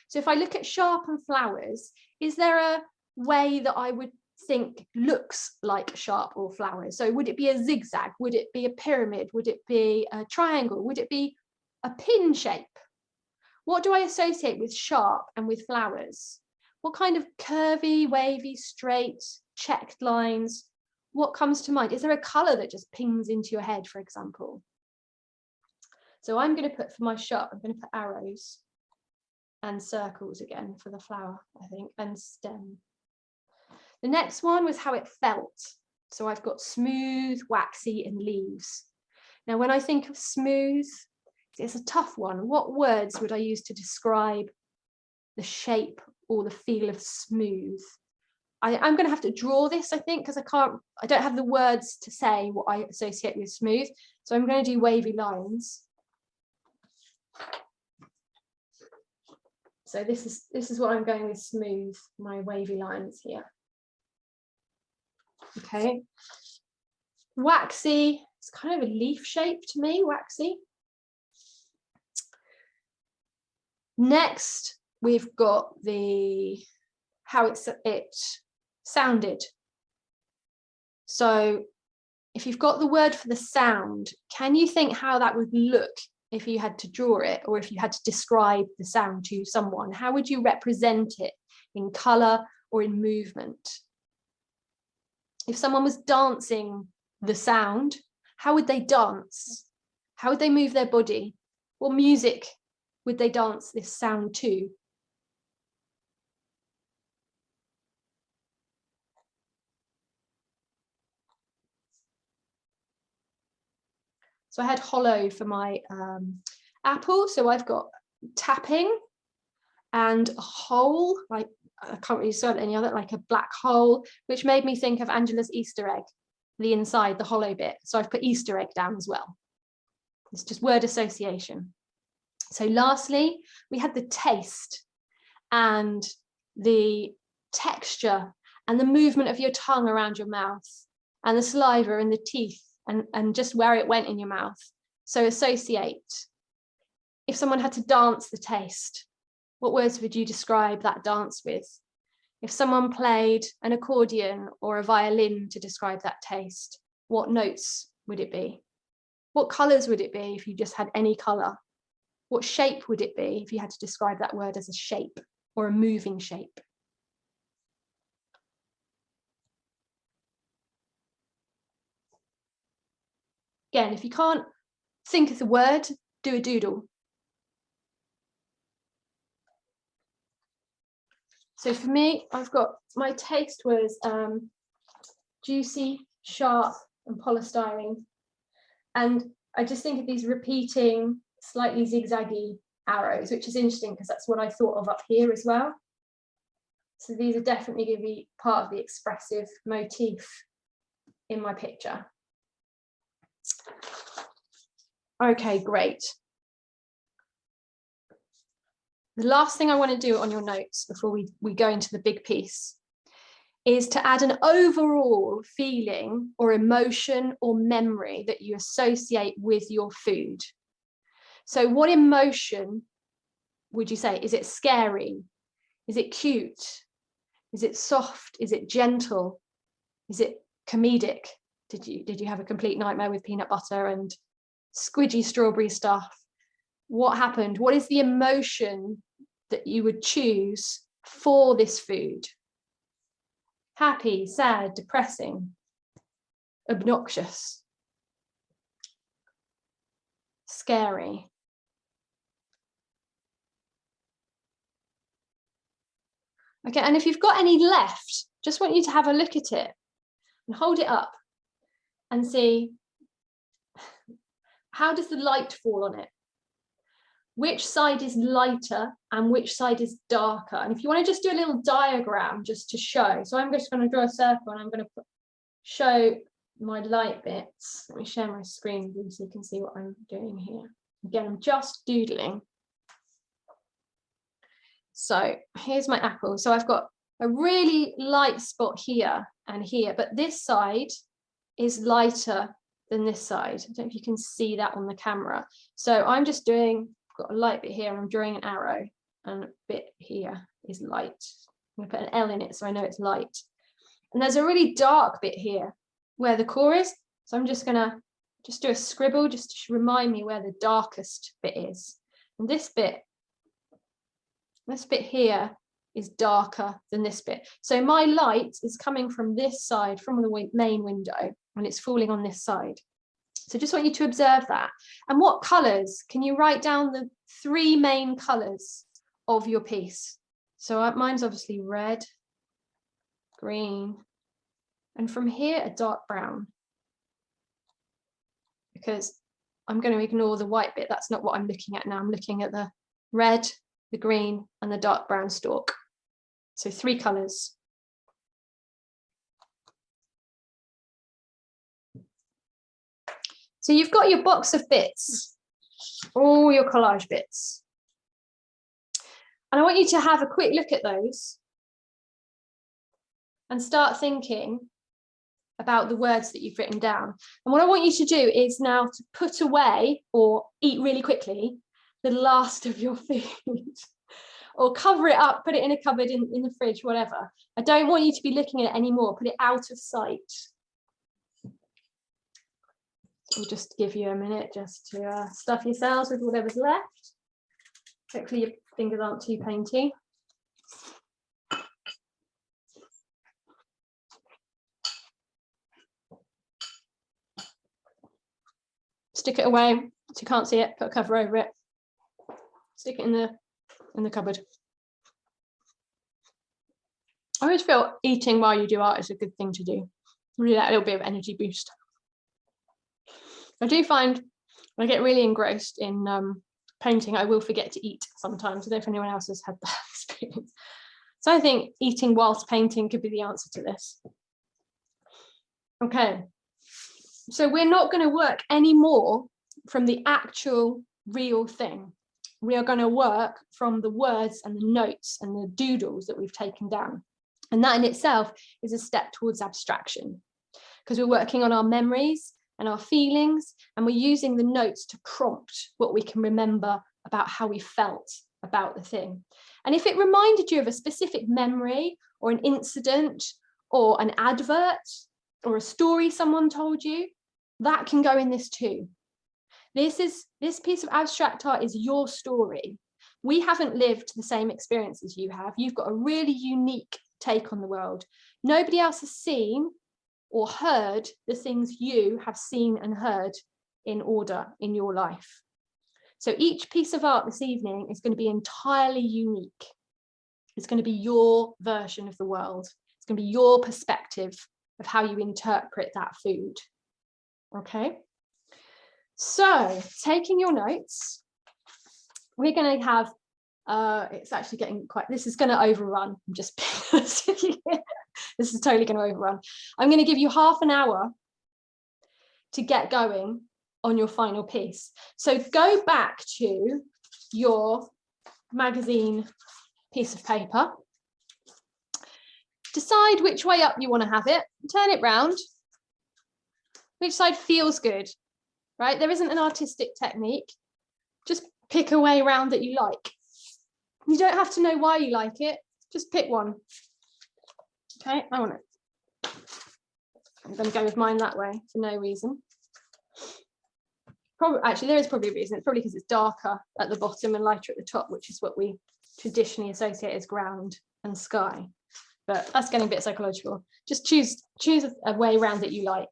So if I look at sharp and flowers, is there a way that I would think looks like sharp or flowers? So would it be a zigzag? Would it be a pyramid? Would it be a triangle? Would it be a pin shape? What do I associate with sharp and with flowers? What kind of curvy, wavy, straight, checked lines? What comes to mind? Is there a colour that just pings into your head, for example? So I'm going to put, for my sharp, I'm going to put arrows and circles again for the flower, I think, and stem. The next one was how it felt. So I've got smooth, waxy, and leaves. Now, when I think of smooth, it's a tough one. What words would I use to describe the shape or the feel of smooth? I'm going to have to draw this, I think, because I don't have the words to say what I associate with smooth. So I'm going to do wavy lines. So this is what I'm going with smooth, my wavy lines here. Okay. Waxy, it's kind of a leaf shape to me, waxy. Next, we've got how it sounded. So if you've got the word for the sound, can you think how that would look if you had to draw it, or if you had to describe the sound to someone? How would you represent it in colour or in movement? If someone was dancing the sound, how would they dance? How would they move their body? What music would they dance this sound to? So I had hollow for my apple. So I've got tapping and a hole, like I can't really describe any other, like a black hole, which made me think of Angela's Easter egg, the inside, the hollow bit. So I've put Easter egg down as well. It's just word association. So lastly, we had the taste and the texture and the movement of your tongue around your mouth and the saliva and the teeth and just where it went in your mouth. So associate. If someone had to dance the taste, what words would you describe that dance with? If someone played an accordion or a violin to describe that taste, what notes would it be? What colours would it be if you just had any colour? What shape would it be if you had to describe that word as a shape or a moving shape? Again, if you can't think of the word, do a doodle. So for me, I've got, my taste was juicy, sharp, and polystyrene. And I just think of these repeating, slightly zigzaggy arrows, which is interesting because that's what I thought of up here as well. So these are definitely going to be part of the expressive motif in my picture. Okay, great. The last thing I want to do on your notes before we go into the big piece is to add an overall feeling or emotion or memory that you associate with your food. So what emotion would you say? Is it scary? Is it cute? Is it soft? Is it gentle? Is it comedic? Did you have a complete nightmare with peanut butter and squidgy strawberry stuff? What happened? What is the emotion that you would choose for this food? happy, sad, depressing, obnoxious, scary. Okay, and if you've got any left, just want you to have a look at it and hold it up and see, how does the light fall on it? Which side is lighter and which side is darker? And if you want to just do a little diagram just to show, so I'm just going to draw a circle and I'm going to show my light bits. Let me share my screen with you so you can see what I'm doing here. Again, I'm just doodling. So here's my apple. So I've got a really light spot here and here, but this side is lighter than this side. I don't know if you can see that on the camera. So I'm just doing, I've got a light bit here, I'm drawing an arrow, and a bit here is light. I'm gonna put an L in it so I know it's light. And there's a really dark bit here where the core is. So I'm just gonna do a scribble just to remind me where the darkest bit is. And this bit here is darker than this bit. So my light is coming from this side, from the main window, and it's falling on this side. So just want you to observe that. And what colours? Can you write down the 3 main colours of your piece? So mine's obviously red, green, and from here a dark brown. Because I'm going to ignore the white bit. That's not what I'm looking at now. I'm looking at the red, the green, and the dark brown stalk. So 3 colours. So you've got your box of bits, all your collage bits. And I want you to have a quick look at those and start thinking about the words that you've written down. And what I want you to do is now to put away or eat really quickly the last of your food. Or cover it up, put it in a cupboard, in the fridge, whatever. I don't want you to be looking at it anymore. Put it out of sight. We'll just give you a minute just to stuff yourselves with whatever's left. Hopefully your fingers aren't too painty. Stick it away so you can't see it. Put a cover over it. Stick it in the cupboard. I always feel eating while you do art is a good thing to do. Really that little bit of energy boost. I do find when I get really engrossed in painting, I will forget to eat sometimes. I don't know if anyone else has had that experience. So I think eating whilst painting could be the answer to this. Okay, so we're not going to work anymore from the actual real thing. We are going to work from the words and the notes and the doodles that we've taken down. And that in itself is a step towards abstraction, because we're working on our memories and our feelings, and we're using the notes to prompt what we can remember about how we felt about the thing. And if it reminded you of a specific memory or an incident or an advert or a story someone told you, that can go in this too. This piece of abstract art is your story. We haven't lived the same experience as you have. You've got a really unique take on the world. Nobody else has seen or heard the things you have seen and heard in order in your life. So each piece of art this evening is going to be entirely unique. It's going to be your version of the world. It's going to be your perspective of how you interpret that food. Okay? So taking your notes, we're going to have, it's actually getting quite, this is going to overrun. I'm just, this is totally going to overrun. I'm going to give you half an hour to get going on your final piece. So go back to your magazine piece of paper. Decide which way up you want to have it. Turn it round. Which side feels good, right? There isn't an artistic technique. Just pick a way around that you like. You don't have to know why you like it. Just pick one. Okay, I'm going to go with mine that way for no reason. Actually, there is probably a reason. It's probably because it's darker at the bottom and lighter at the top, which is what we traditionally associate as ground and sky. but that's getting a bit psychological. Just choose a way around that you like.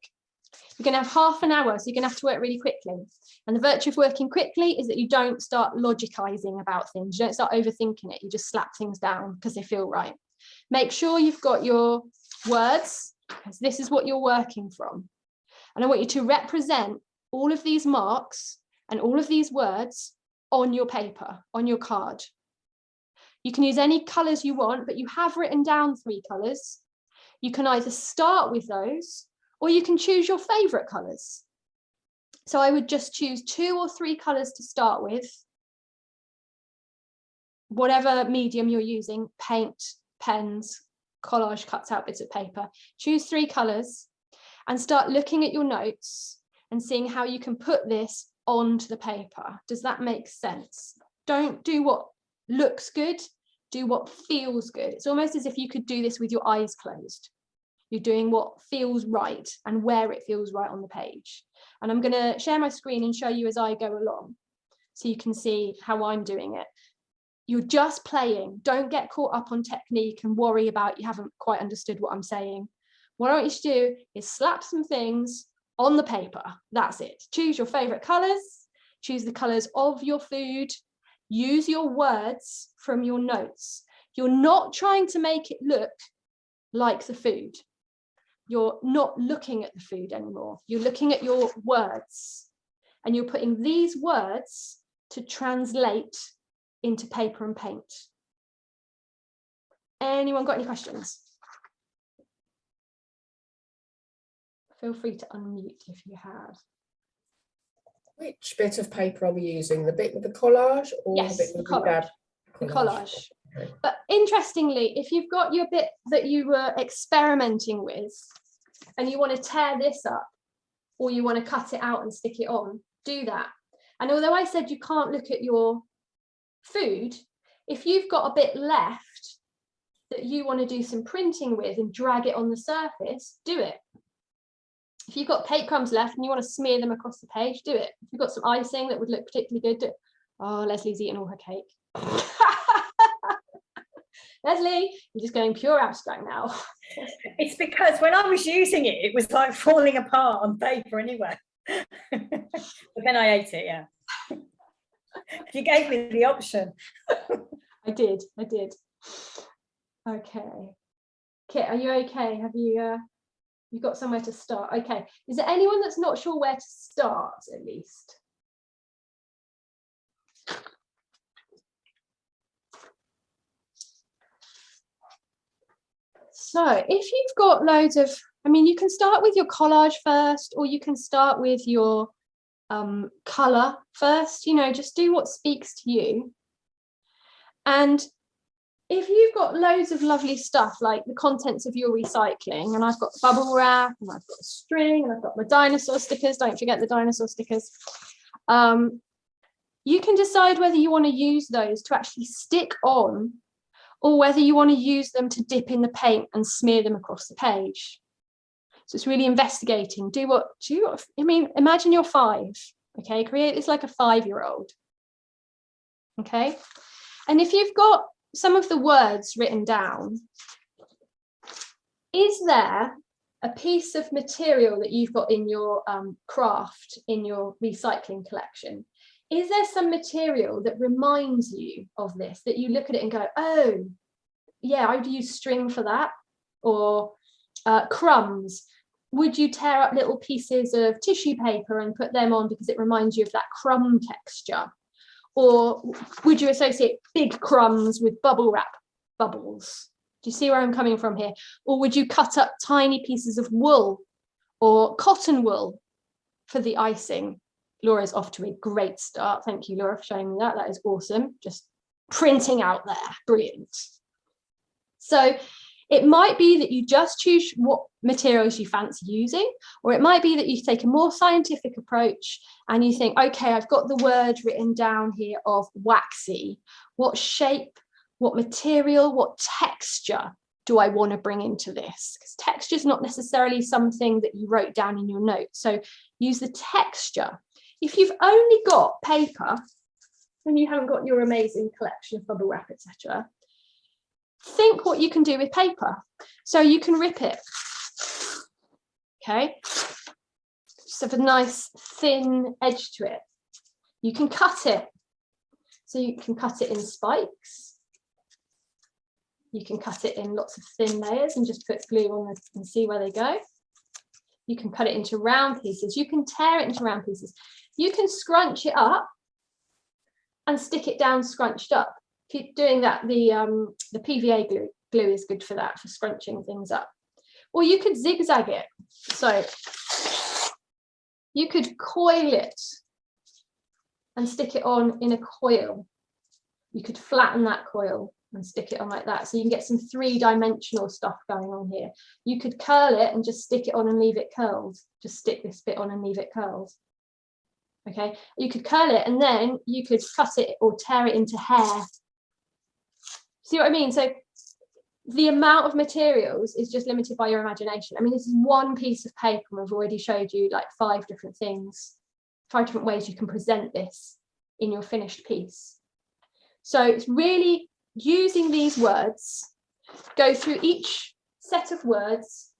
You're going to have half an hour, so you're going to have to work really quickly. And the virtue of working quickly is that you don't start logicizing about things. You don't start overthinking it. You just slap things down because they feel right. Make sure you've got your words, because this is what you're working from. And I want you to represent all of these marks and all of these words on your paper, on your card. You can use any colours you want, but you have written down 3 colours. You can either start with those, or you can choose your favourite colours. So I would just choose 2 or 3 colours to start with, whatever medium you're using, paint, pens, collage cuts out bits of paper. Choose 3 colours and start looking at your notes and seeing how you can put this onto the paper. Does that make sense? Don't do what looks good, do what feels good. It's almost as if you could do this with your eyes closed. You're doing what feels right and where it feels right on the page. And I'm going to share my screen and show you as I go along so you can see how I'm doing it. You're just playing. Don't get caught up on technique and worry about you haven't quite understood what I'm saying. What I want you to do is slap some things on the paper. That's it. Choose your favorite colors, choose the colors of your food, use your words from your notes. You're not trying to make it look like the food. You're not looking at the food anymore. You're looking at your words, and you're putting these words to translate into paper and paint. Anyone got any questions? Feel free to unmute if you have. Which bit of paper are we using? The bit with the collage or yes, the bit with the collage? Okay. But interestingly, if you've got your bit that you were experimenting with and you want to tear this up or you want to cut it out and stick it on, do that. And although I said you can't look at your food, if you've got a bit left that you want to do some printing with and drag it on the surface, do it. If you've got cake crumbs left and you want to smear them across the page, do it. If you've got some icing that would look particularly good, do it. Oh, Leslie's eaten all her cake. Leslie, you're just going pure abstract now. It's because when I was using it, it was like falling apart on paper anyway. But then I ate it, yeah. You gave me the option. I did. Okay. Kit, are you okay? Have you you got somewhere to start? Okay. Is there anyone that's not sure where to start at least? So if you've got loads of, I mean, you can start with your collage first, or you can start with your colour first, you know, just do what speaks to you. And if you've got loads of lovely stuff, like the contents of your recycling, and I've got bubble wrap, and I've got a string, and I've got my dinosaur stickers, don't forget the dinosaur stickers. You can decide whether you want to use those to actually stick on, or whether you want to use them to dip in the paint and smear them across the page. So it's really investigating. I mean, imagine you're 5, okay? Create this like a 5-year-old, okay? And if you've got some of the words written down, is there a piece of material that you've got in your craft, in your recycling collection? Is there some material that reminds you of this, that you look at it and go, oh, yeah, I'd use string for that? Or crumbs. Would you tear up little pieces of tissue paper and put them on because it reminds you of that crumb texture? Or would you associate big crumbs with bubble wrap bubbles? Do you see where I'm coming from here? Or would you cut up tiny pieces of wool or cotton wool for the icing? Laura's off to a great start. Thank you, Laura, for showing me that. That is awesome. Just printing out there. Brilliant. So it might be that you just choose what materials you fancy using, or it might be that you take a more scientific approach and you think, okay, I've got the word written down here of waxy. What shape, what material, what texture do I want to bring into this? Because texture is not necessarily something that you wrote down in your notes. So use the texture. If you've only got paper and you haven't got your amazing collection of bubble wrap, etc., think what you can do with paper. So you can rip it. Okay. Just have a nice thin edge to it. You can cut it. So you can cut it in spikes. You can cut it in lots of thin layers and just put glue on it and see where they go. You can cut it into round pieces. You can tear it into round pieces. You can scrunch it up and stick it down scrunched up. If you're doing that, the PVA glue is good for that, for scrunching things up. Or you could zigzag it. So you could coil it and stick it on in a coil. You could flatten that coil and stick it on like that. So you can get some three-dimensional stuff going on here. You could curl it and just stick it on and leave it curled. Just stick this bit on and leave it curled. Okay, you could curl it and then you could cut it or tear it into hair. See what I mean? So the amount of materials is just limited by your imagination. I mean, this is one piece of paper and I've already showed you like 5 different things, 5 different ways you can present this in your finished piece. So it's really using these words, go through each set of words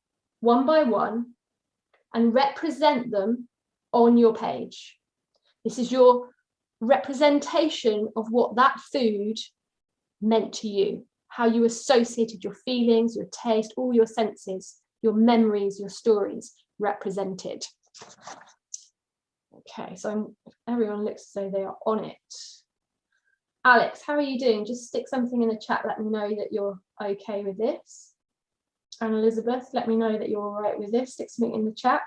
one by one and represent them on your page. This is your representation of what that food meant to you, how you associated your feelings, your taste, all your senses, your memories, your stories represented. Okay, so everyone looks as though they are on it. Alex, how are you doing? Just stick something in the chat, let me know that you're okay with this. And Elizabeth, let me know that you're all right with this. Stick something in the chat.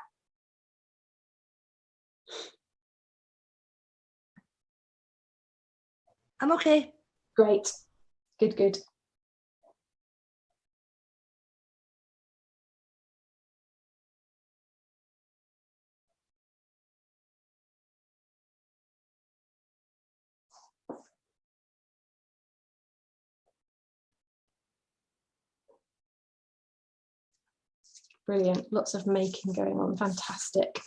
I'm okay. Great. Good, good. Brilliant. Lots of making going on. Fantastic.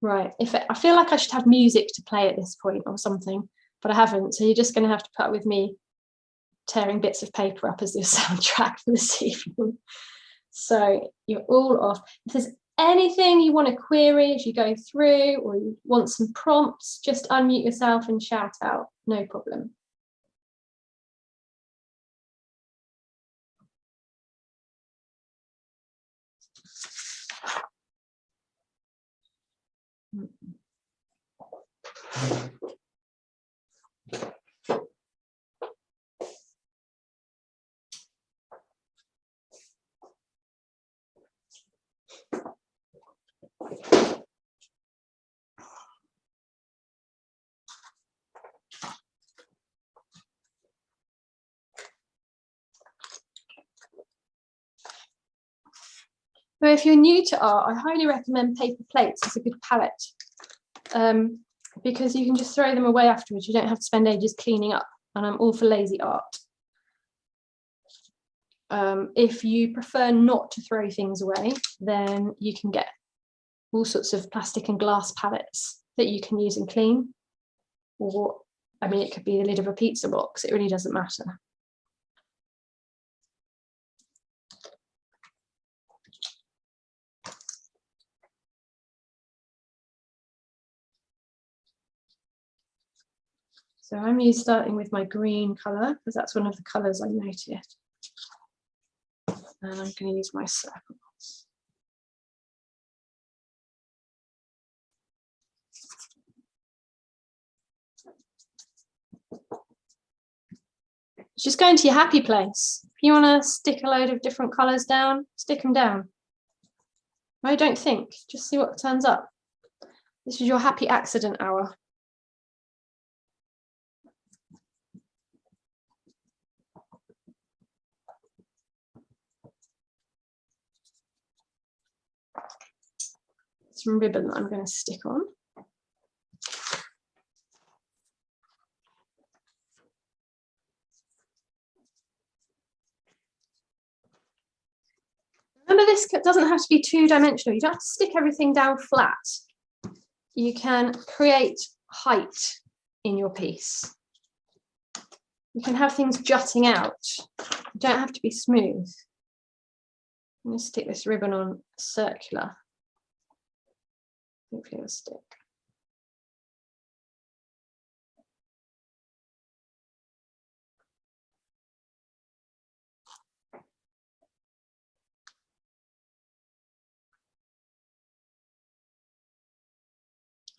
Right. I feel like I should have music to play at this point or something, but I haven't. So you're just going to have to put up with me tearing bits of paper up as your soundtrack for this evening. So you're all off. If there's anything you want to query as you go through or you want some prompts, just unmute yourself and shout out. No problem. So if you're new to art, I highly recommend paper plates as a good palette because you can just throw them away afterwards. You don't have to spend ages cleaning up, and I'm all for lazy art. If you prefer not to throw things away, then you can get all sorts of plastic and glass palettes that you can use and clean. Or, I mean, it could be the lid of a pizza box. It really doesn't matter. So I'm starting with my green colour because that's one of the colours I noticed. And I'm going to use my circles. Just go into your happy place. If you want to stick a load of different colours down, stick them down. No, don't think, just see what turns up. This is your happy accident hour. Some ribbon that I'm going to stick on. Remember, this doesn't have to be two-dimensional. You don't have to stick everything down flat. You can create height in your piece. You can have things jutting out. You don't have to be smooth. I'm going to stick this ribbon on circular. Hopefully it'll stick.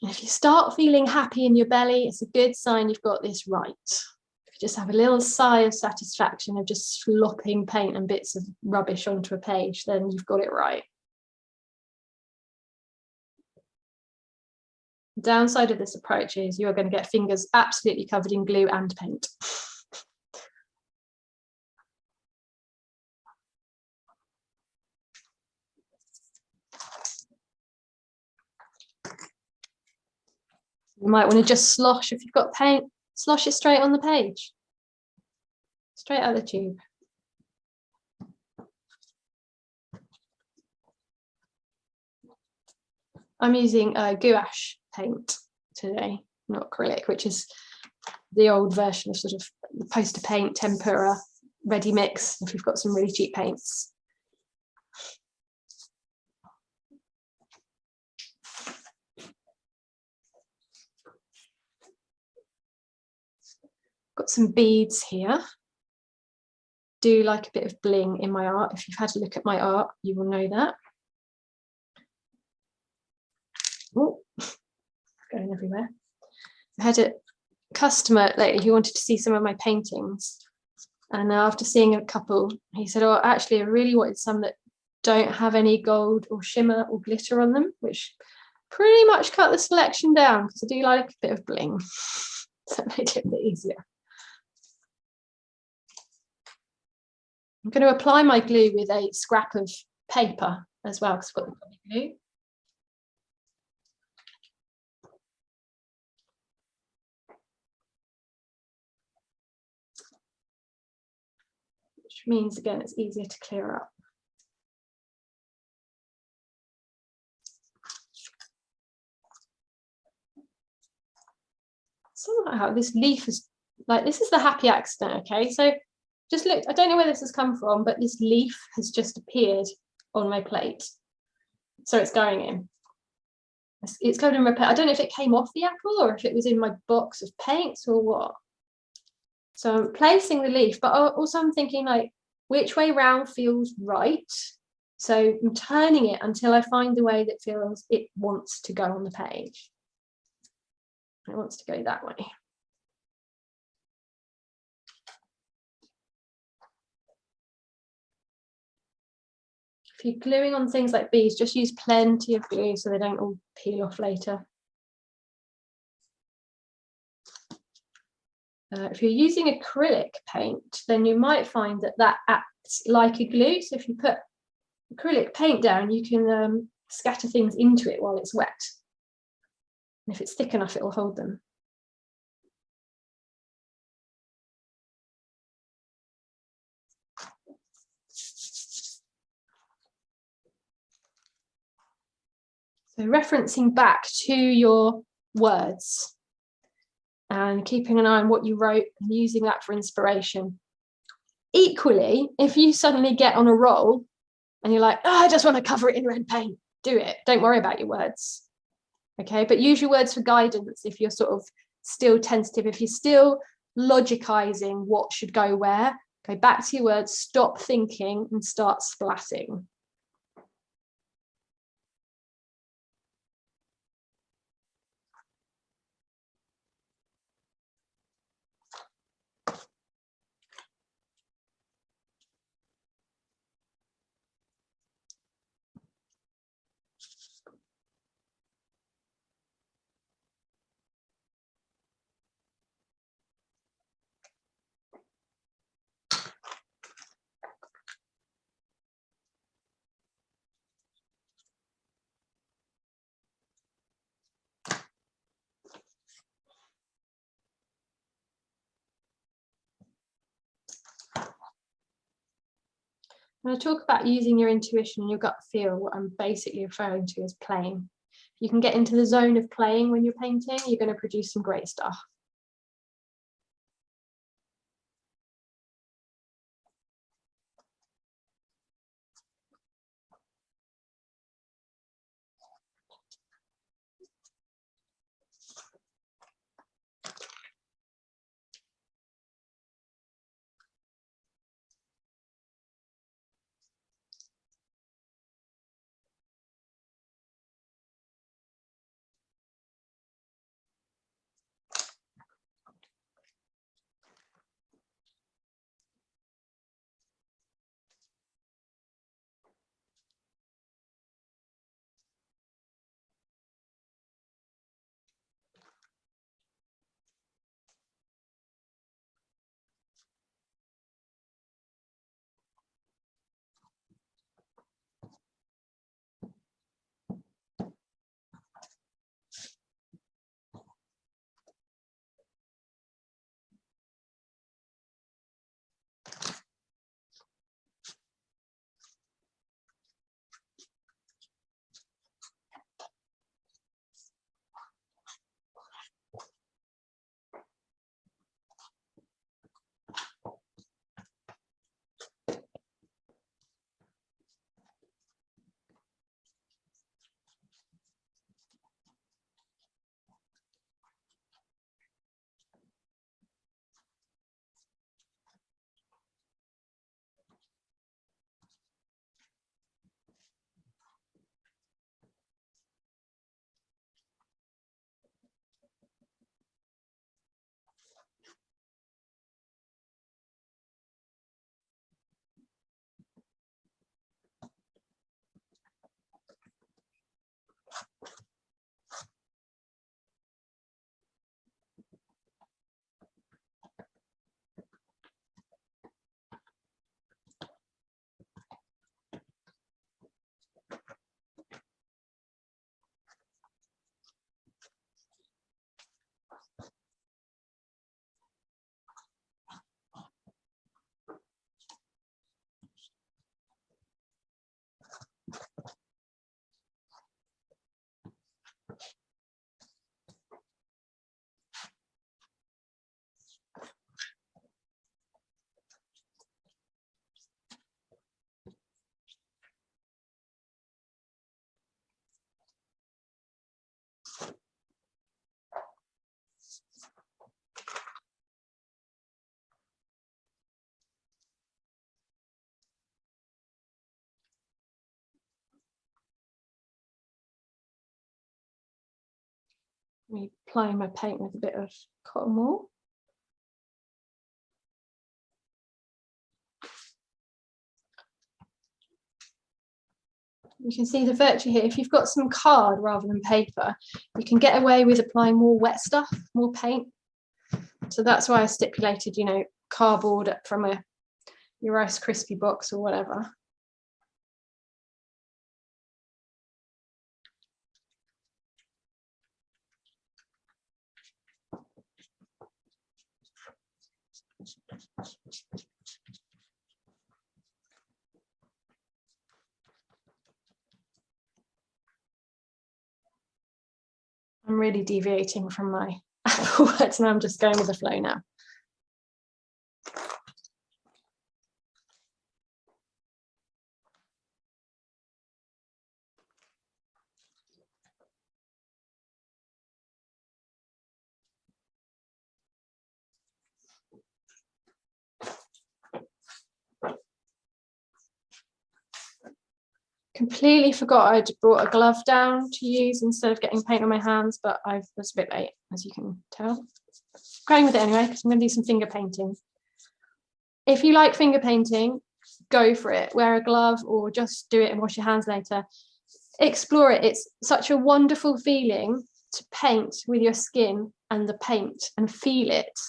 And if you start feeling happy in your belly, it's a good sign you've got this right. If you just have a little sigh of satisfaction of just slopping paint and bits of rubbish onto a page, then you've got it right. The downside of this approach is you're going to get fingers absolutely covered in glue and paint. You might want to just slosh, if you've got paint, slosh it straight on the page, straight out of the tube. I'm using gouache paint today, not acrylic, which is the old version of sort of the poster paint, tempera, ready mix, if you've got some really cheap paints. Got some beads here. Do like a bit of bling in my art. If you've had a look at my art, you will know that. Oh, going everywhere. I had a customer lately who wanted to see some of my paintings, and after seeing a couple, he said, "Oh, actually, I really wanted some that don't have any gold or shimmer or glitter on them," which pretty much cut the selection down because I do like a bit of bling, so it made it a bit easier. I'm going to apply my glue with a scrap of paper as well because I've got the copy glue. Which means, again, it's easier to clear up. Somehow this leaf is like, this is the happy accident, okay? So just look, I don't know where this has come from, but this leaf has just appeared on my plate. So it's going in. It's going in repair. I don't know if it came off the apple or if it was in my box of paints or what. So I'm placing the leaf, but also I'm thinking like, which way round feels right? So I'm turning it until I find the way that feels it wants to go on the page. It wants to go that way. If you're gluing on things like beads, just use plenty of glue so they don't all peel off later. If you're using acrylic paint, then you might find that that acts like a glue. So if you put acrylic paint down, you can scatter things into it while it's wet. And if it's thick enough, it will hold them. So referencing back to your words and keeping an eye on what you wrote and using that for inspiration. Equally, if you suddenly get on a roll and you're like, oh, I just want to cover it in red paint, do it. Don't worry about your words. Okay, but use your words for guidance if you're sort of still tentative, if you're still logicizing what should go where, go back to your words, stop thinking and start splatting. When I talk about using your intuition and your gut feel, what I'm basically referring to is playing. If you can get into the zone of playing when you're painting, you're going to produce some great stuff. me applying my paint with a bit of cotton wool. You can see the virtue here. If you've got some card rather than paper, you can get away with applying more wet stuff, more paint. So that's why I stipulated, you know, cardboard from your Rice Krispie box or whatever. I'm really deviating from my Apple words and I'm just going with the flow now. Completely forgot I'd brought a glove down to use instead of getting paint on my hands, but I was a bit late, as you can tell. Going with it anyway, because I'm going to do some finger painting. If you like finger painting, go for it. Wear a glove or just do it and wash your hands later. Explore it. It's such a wonderful feeling to paint with your skin and the paint and feel it.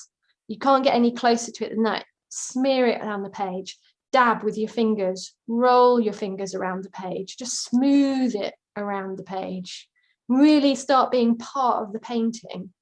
You can't get any closer to it than that. Smear it around the page. Dab with your fingers, roll your fingers around the page, just smooth it around the page. Really start being part of the painting.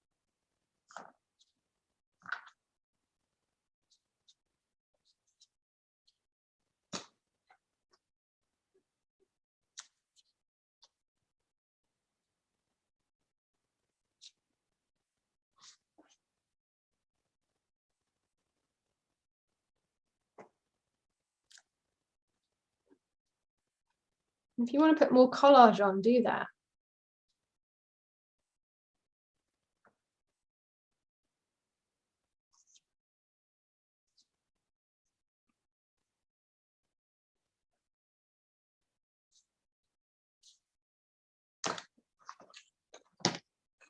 If you want to put more collage on, do that.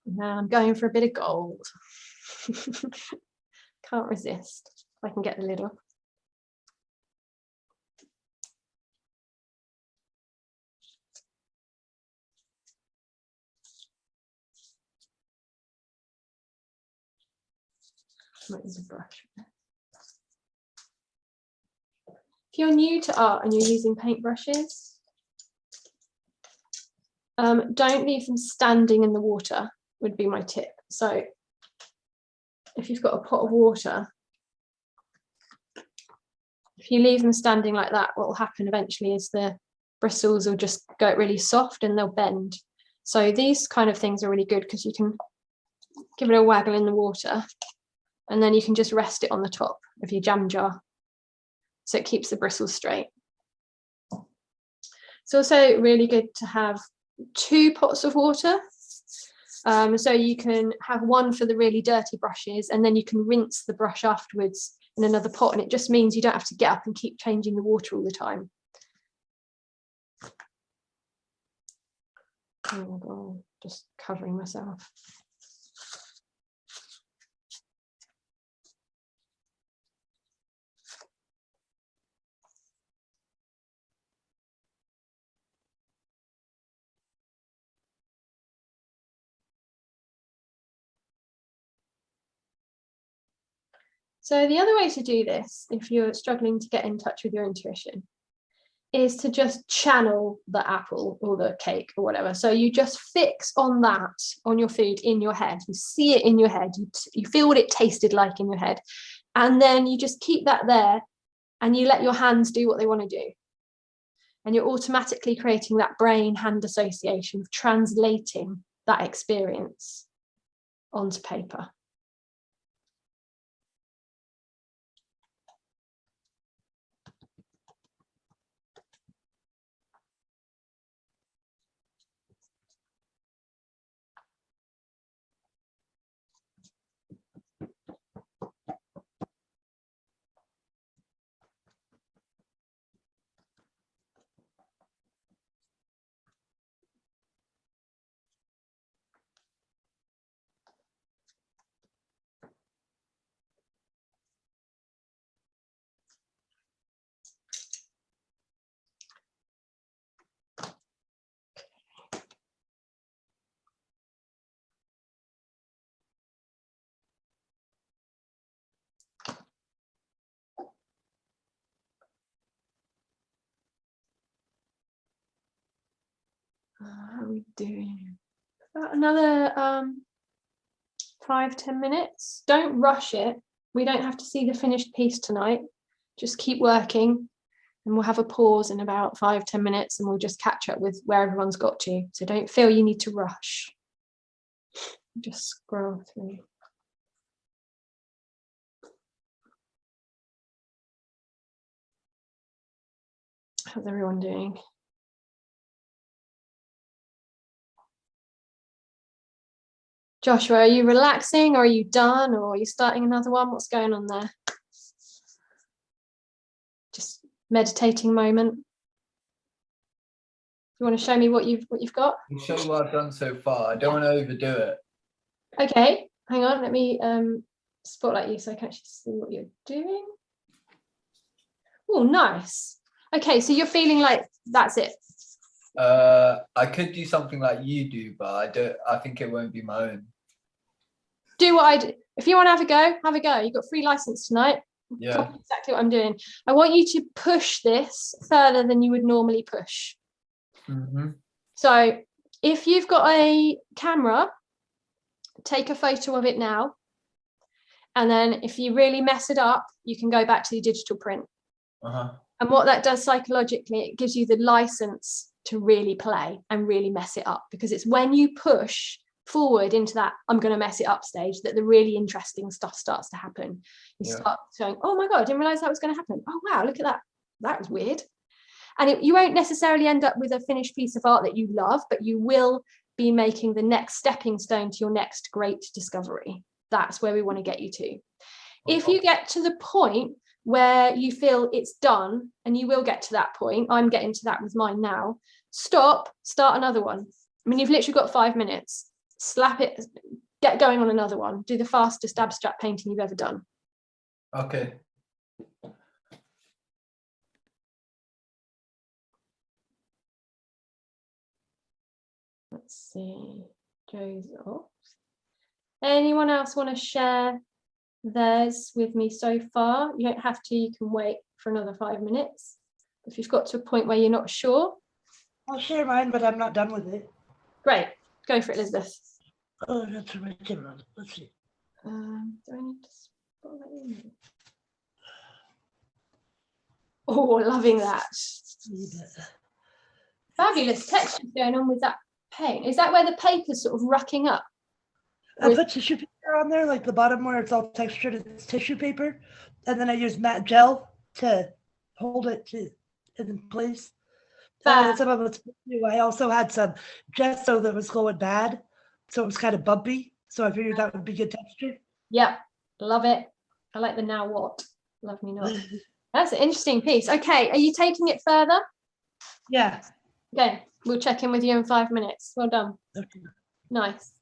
Now I'm going for a bit of gold. Can't resist. If I can get the lid off. Might use a brush. If you're new to art and you're using paintbrushes, don't leave them standing in the water, would be my tip. So if you've got a pot of water, if you leave them standing like that, what will happen eventually is the bristles will just go really soft and they'll bend. So these kind of things are really good because you can give it a waggle in the water and then you can just rest it on the top of your jam jar. So it keeps the bristles straight. It's also really good to have 2 pots of water. So you can have one for the really dirty brushes and then you can rinse the brush afterwards in another pot, and it just means you don't have to get up and keep changing the water all the time. Oh my God, just covering myself. So the other way to do this, if you're struggling to get in touch with your intuition, is to just channel the apple or the cake or whatever. So you just fix on that, on your food in your head. You see it in your head. You feel what it tasted like in your head. And then you just keep that there and you let your hands do what they want to do. And you're automatically creating that brain-hand association of translating that experience onto paper. How are we doing? About another 5-10 minutes. Don't rush it. We don't have to see the finished piece tonight. Just keep working, and we'll have a pause in about 5-10 minutes, and we'll just catch up with where everyone's got to. So don't feel you need to rush. Just scroll through. How's everyone doing? Joshua, are you relaxing, or are you done, or are you starting another one? What's going on there? Just meditating moment. You want to show me what you've got? I'll show you what I've done so far. I don't want to overdo it. Okay, hang on, let me spotlight you so I can actually see what you're doing. Oh, nice. Okay, so you're feeling like that's it. I could do something like you do, but I think it won't be my own. Do what I do. If you want to have a go, have a go. You've got free license tonight. Yeah. That's exactly what I'm doing. I want you to push this further than you would normally push. Mm-hmm. So if you've got a camera, take a photo of it now. And then if you really mess it up, you can go back to your digital print. Uh-huh. And what that does psychologically, it gives you the license to really play and really mess it up, because it's when you push forward into that I'm going to mess it up stage that the really interesting stuff starts to happen. You start going, oh my God, I didn't realize that was going to happen. Oh, wow, look at that. That was weird. And you won't necessarily end up with a finished piece of art that you love, but you will be making the next stepping stone to your next great discovery. That's where we want to get you to. If you get to the point where you feel it's done, and you will get to that point, I'm getting to that with mine now, stop, start another one. I mean, you've literally got 5 minutes. Slap it, get going on another one. Do the fastest abstract painting you've ever done. Okay. Let's see. Joe's off. Anyone else want to share theirs with me so far? You don't have to, you can wait for another 5 minutes. If you've got to a point where you're not sure. I'll share mine, but I'm not done with it. Great. Go for it, Elizabeth. Oh, that's the right camera. Let's see. Do I need to spot that in? Oh, loving that. Fabulous texture going on with that paint. Is that where the paper's sort of rucking up? I put tissue paper on there, like the bottom where it's all textured, it's tissue paper. And then I use matte gel to hold it in place. Some of it's new. I also had some gesso that was going bad, so it was kind of bumpy. So I figured that would be good texture. Yep, love it. I like the now what. Love me not. That's an interesting piece. Okay, are you taking it further? Yeah. Okay, we'll check in with you in 5 minutes. Well done. Okay. Nice.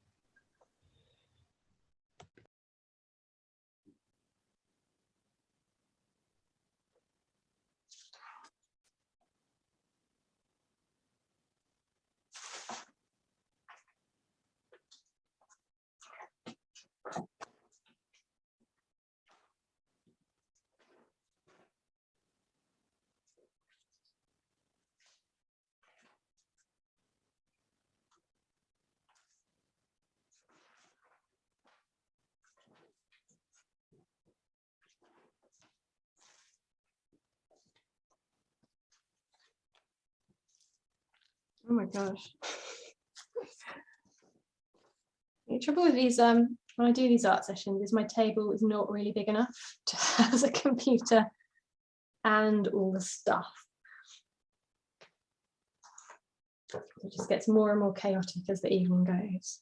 Oh my gosh. The trouble with these, when I do these art sessions, is my table is not really big enough to house a computer and all the stuff. It just gets more and more chaotic as the evening goes.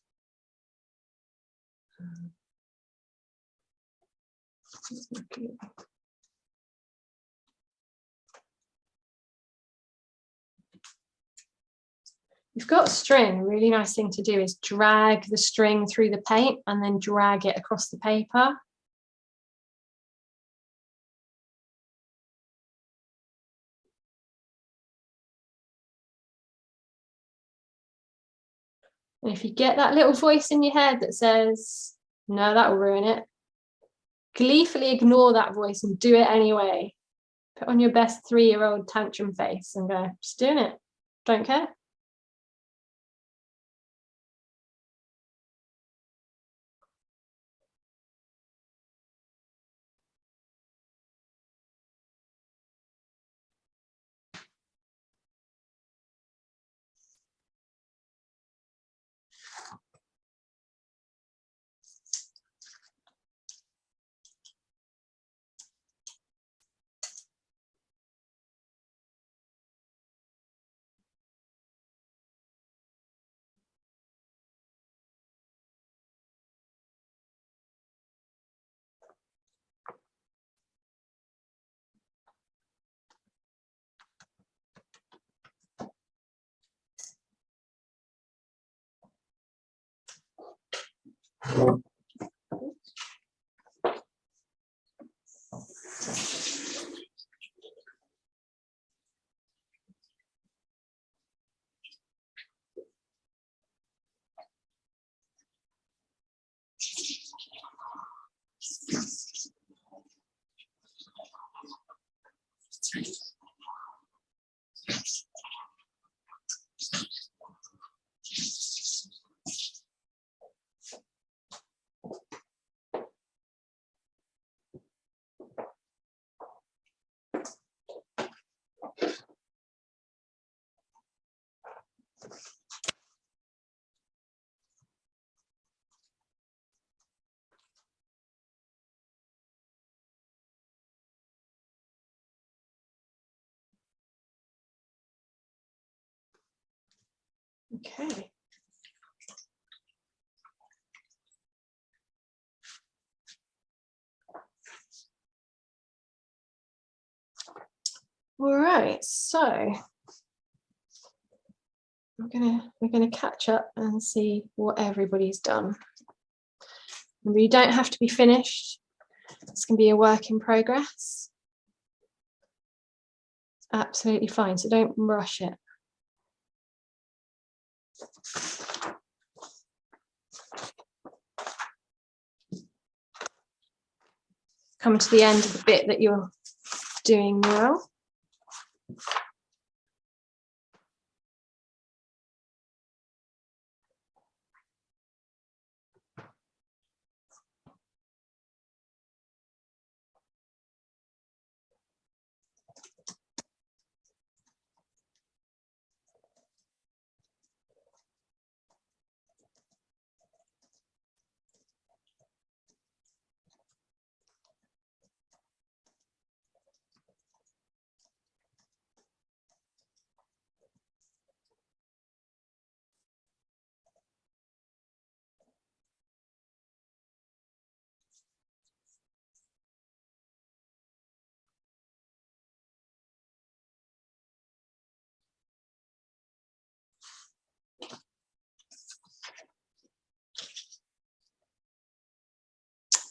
You've got string. A really nice thing to do is drag the string through the paint and then drag it across the paper. And if you get that little voice in your head that says, no, that will ruin it, gleefully ignore that voice and do it anyway. Put on your best 3-year-old tantrum face and go, just doing it. Don't care. Okay. All right, so we're gonna catch up and see what everybody's done. Remember, you don't have to be finished. This can be a work in progress. It's absolutely fine, so don't rush it. Come to the end of the bit that you're doing now.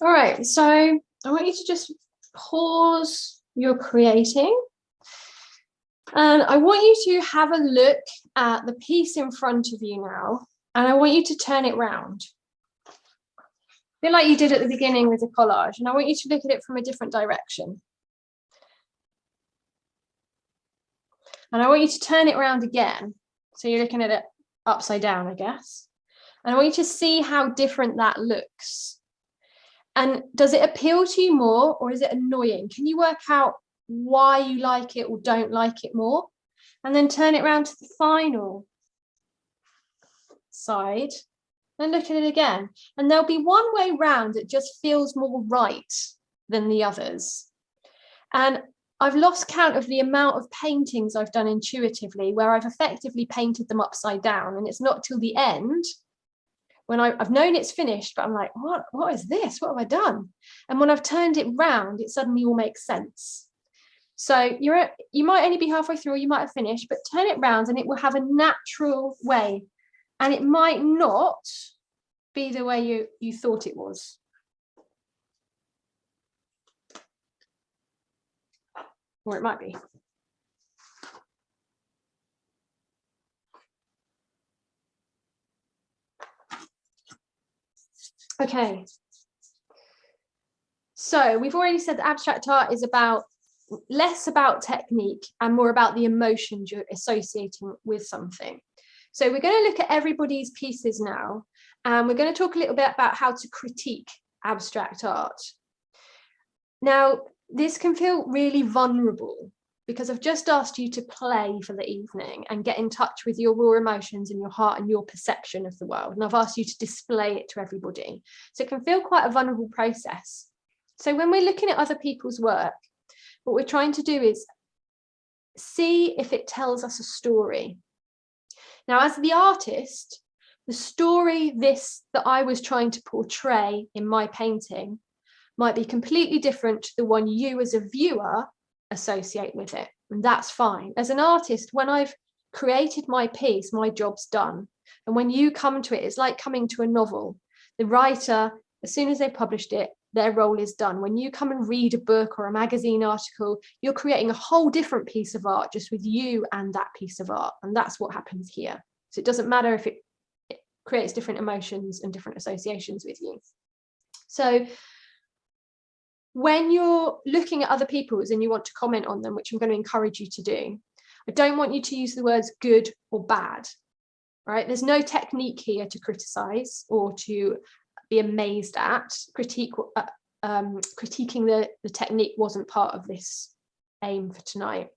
All right, so I want you to just pause your creating. And I want you to have a look at the piece in front of you now, and I want you to turn it round. A bit like you did at the beginning with the collage, and I want you to look at it from a different direction. And I want you to turn it around again. So you're looking at it upside down, I guess. And I want you to see how different that looks. And does it appeal to you more, or is it annoying? Can you work out why you like it or don't like it more? And then turn it around to the final side and look at it again. And there'll be one way round that just feels more right than the others. And I've lost count of the amount of paintings I've done intuitively where I've effectively painted them upside down, and it's not till the end when I've known it's finished, but I'm like, what is this? What have I done? And when I've turned it round, it suddenly all makes sense. So you might only be halfway through, or you might have finished, but turn it round and it will have a natural way. And it might not be the way you thought it was. Or it might be. Okay. So we've already said that abstract art is less about technique and more about the emotions you're associating with something. So we're going to look at everybody's pieces now, and we're going to talk a little bit about how to critique abstract art. Now, this can feel really vulnerable because I've just asked you to play for the evening and get in touch with your raw emotions and your heart and your perception of the world. And I've asked you to display it to everybody. So it can feel quite a vulnerable process. So when we're looking at other people's work, what we're trying to do is see if it tells us a story. Now, as the artist, the story that I was trying to portray in my painting might be completely different to the one you as a viewer associate with it. And that's fine. As an artist, when I've created my piece, my job's done. And when you come to it, it's like coming to a novel. The writer, as soon as they've published it, their role is done. When you come and read a book or a magazine article, you're creating a whole different piece of art just with you and that piece of art. And that's what happens here. So it doesn't matter if it creates different emotions and different associations with you. So when you're looking at other people's and you want to comment on them, which I'm going to encourage you to do, I don't want you to use the words good or bad, right? There's no technique here to criticize or to be amazed at. Critiquing the technique wasn't part of this aim for tonight.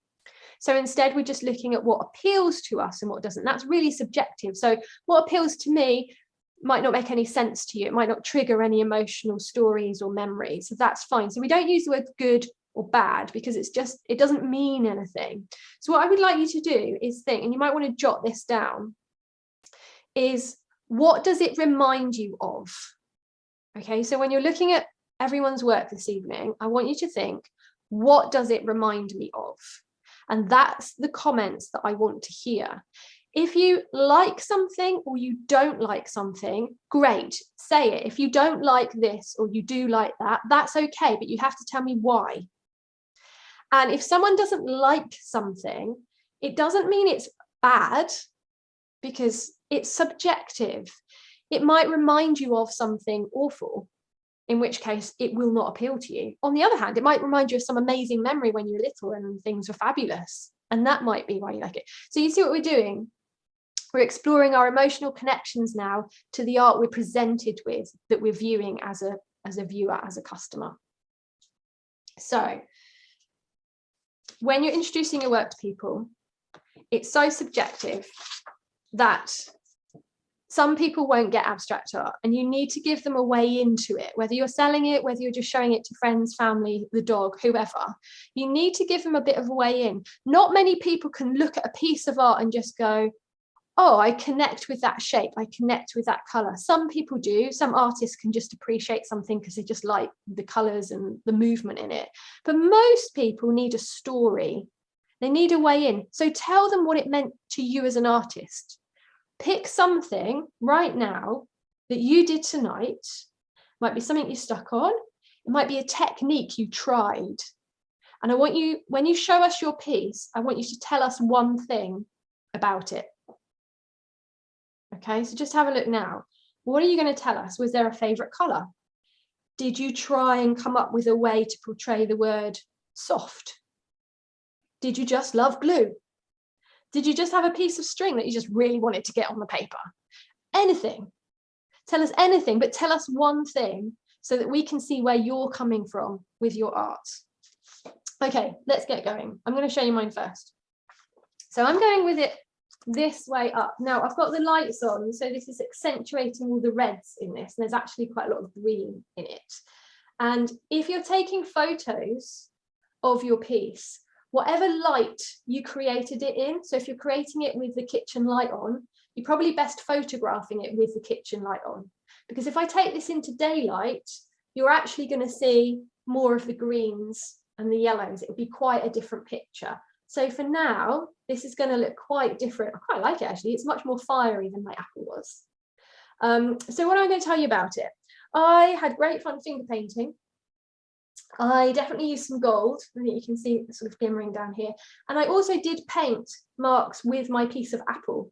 So instead, we're just looking at what appeals to us and what doesn't. That's really subjective. So what appeals to me might not make any sense to you. It might not trigger any emotional stories or memories. So that's fine. So we don't use the word good or bad because it doesn't mean anything. So what I would like you to do is think, and you might want to jot this down, is what does it remind you of? Okay, so when you're looking at everyone's work this evening, I want you to think, what does it remind me of? And that's the comments that I want to hear. If you like something or you don't like something, great, say it. If you don't like this or you do like that, that's okay, but you have to tell me why. And if someone doesn't like something, it doesn't mean it's bad because it's subjective. It might remind you of something awful, in which case it will not appeal to you. On the other hand, it might remind you of some amazing memory when you were little and things were fabulous. And that might be why you like it. So you see what we're doing? We're exploring our emotional connections now to the art we're presented with, that we're viewing as a viewer, as a customer. So when you're introducing your work to people, it's so subjective that some people won't get abstract art, and you need to give them a way into it, whether you're selling it, whether you're just showing it to friends, family, the dog, whoever. You need to give them a bit of a way in. Not many people can look at a piece of art and just go, oh, I connect with that shape, I connect with that color. Some people do. Some artists can just appreciate something because they just like the colors and the movement in it. But most people need a story. They need a way in. So tell them what it meant to you as an artist. Pick something right now that you did tonight. It might be something you stuck on. It might be a technique you tried. And I want you, when you show us your piece, I want you to tell us one thing about it. Okay, so just have a look now. What are you going to tell us? Was there a favorite color? Did you try and come up with a way to portray the word soft? Did you just love glue? Did you just have a piece of string that you just really wanted to get on the paper? Anything. Tell us anything, but tell us one thing so that we can see where you're coming from with your art. Okay, let's get going. I'm going to show you mine first. So I'm going with it this way up. Now I've got the lights on, so this is accentuating all the reds in this, and there's actually quite a lot of green in it. And if you're taking photos of your piece, whatever light you created it in, so if you're creating it with the kitchen light on, you're probably best photographing it with the kitchen light on, because if I take this into daylight, you're actually going to see more of the greens and the yellows. It will be quite a different picture. So for now, this is going to look quite different. I quite like it, actually. It's much more fiery than my apple was. So what am I going to tell you about it? I had great fun finger painting. I definitely used some gold. I think you can see it sort of glimmering down here. And I also did paint marks with my piece of apple,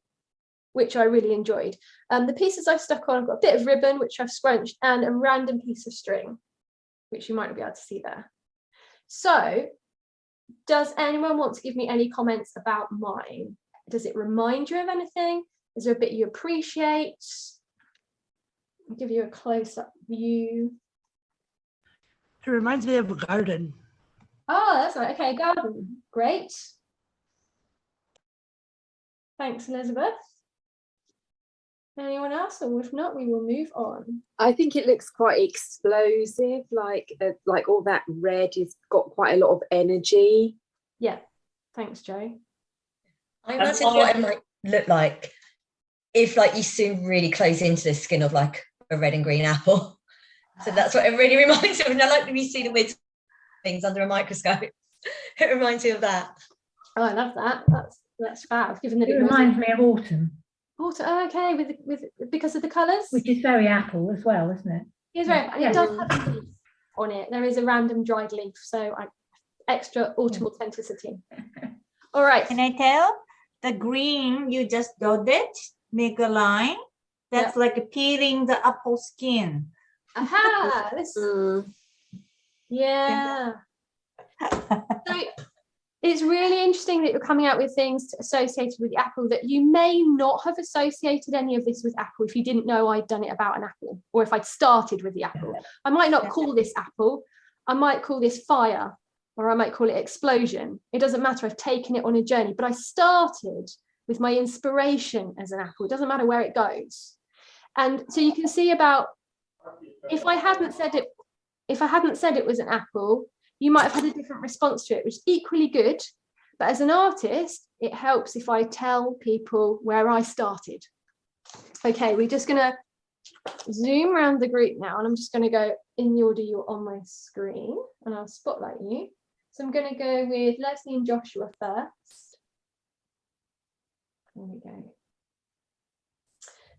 which I really enjoyed. The pieces I've stuck on, I've got a bit of ribbon, which I've scrunched, and a random piece of string, which you might not be able to see there. So, does anyone want to give me any comments about mine? Does it remind you of anything? Is there a bit you appreciate? I'll give you a close-up view. It reminds me of a garden. Oh, that's right. Okay, garden. Great. Thanks, Elizabeth. Anyone else? Or if not, we will move on. I think it looks quite explosive, like all that red has got quite a lot of energy. Yeah, thanks, Jo. I imagine what it might look like if you zoom really close into the skin of like a red and green apple. So that's what it really reminds me of. And I like when you see the weird things under a microscope. It reminds me of that. Oh, I love that. That's fab. Given that it reminds me of autumn. Okay, with because of the colours. Which is very apple as well, isn't it? It's very, and it does have a leaf on it. There is a random dried leaf, so extra autumnal authenticity. All right. Can I tell? The green you just dotted, make a line. That's like peeling the apple skin. Aha! This. Yeah. So it's really interesting that you're coming out with things associated with the apple that you may not have associated any of this with apple if you didn't know I'd done it about an apple, or if I'd started with the apple. I might not call this apple. I might call this fire, or I might call it explosion. It doesn't matter. I've taken it on a journey, but I started with my inspiration as an apple. It doesn't matter where it goes. And so you can see about, if I hadn't said it was an apple, you might have had a different response to it, which is equally good. But as an artist, it helps if I tell people where I started. Okay, we're just going to zoom around the group now, and I'm just going to go in the order you're on my screen, and I'll spotlight you. So I'm going to go with Leslie and Joshua first. There we go.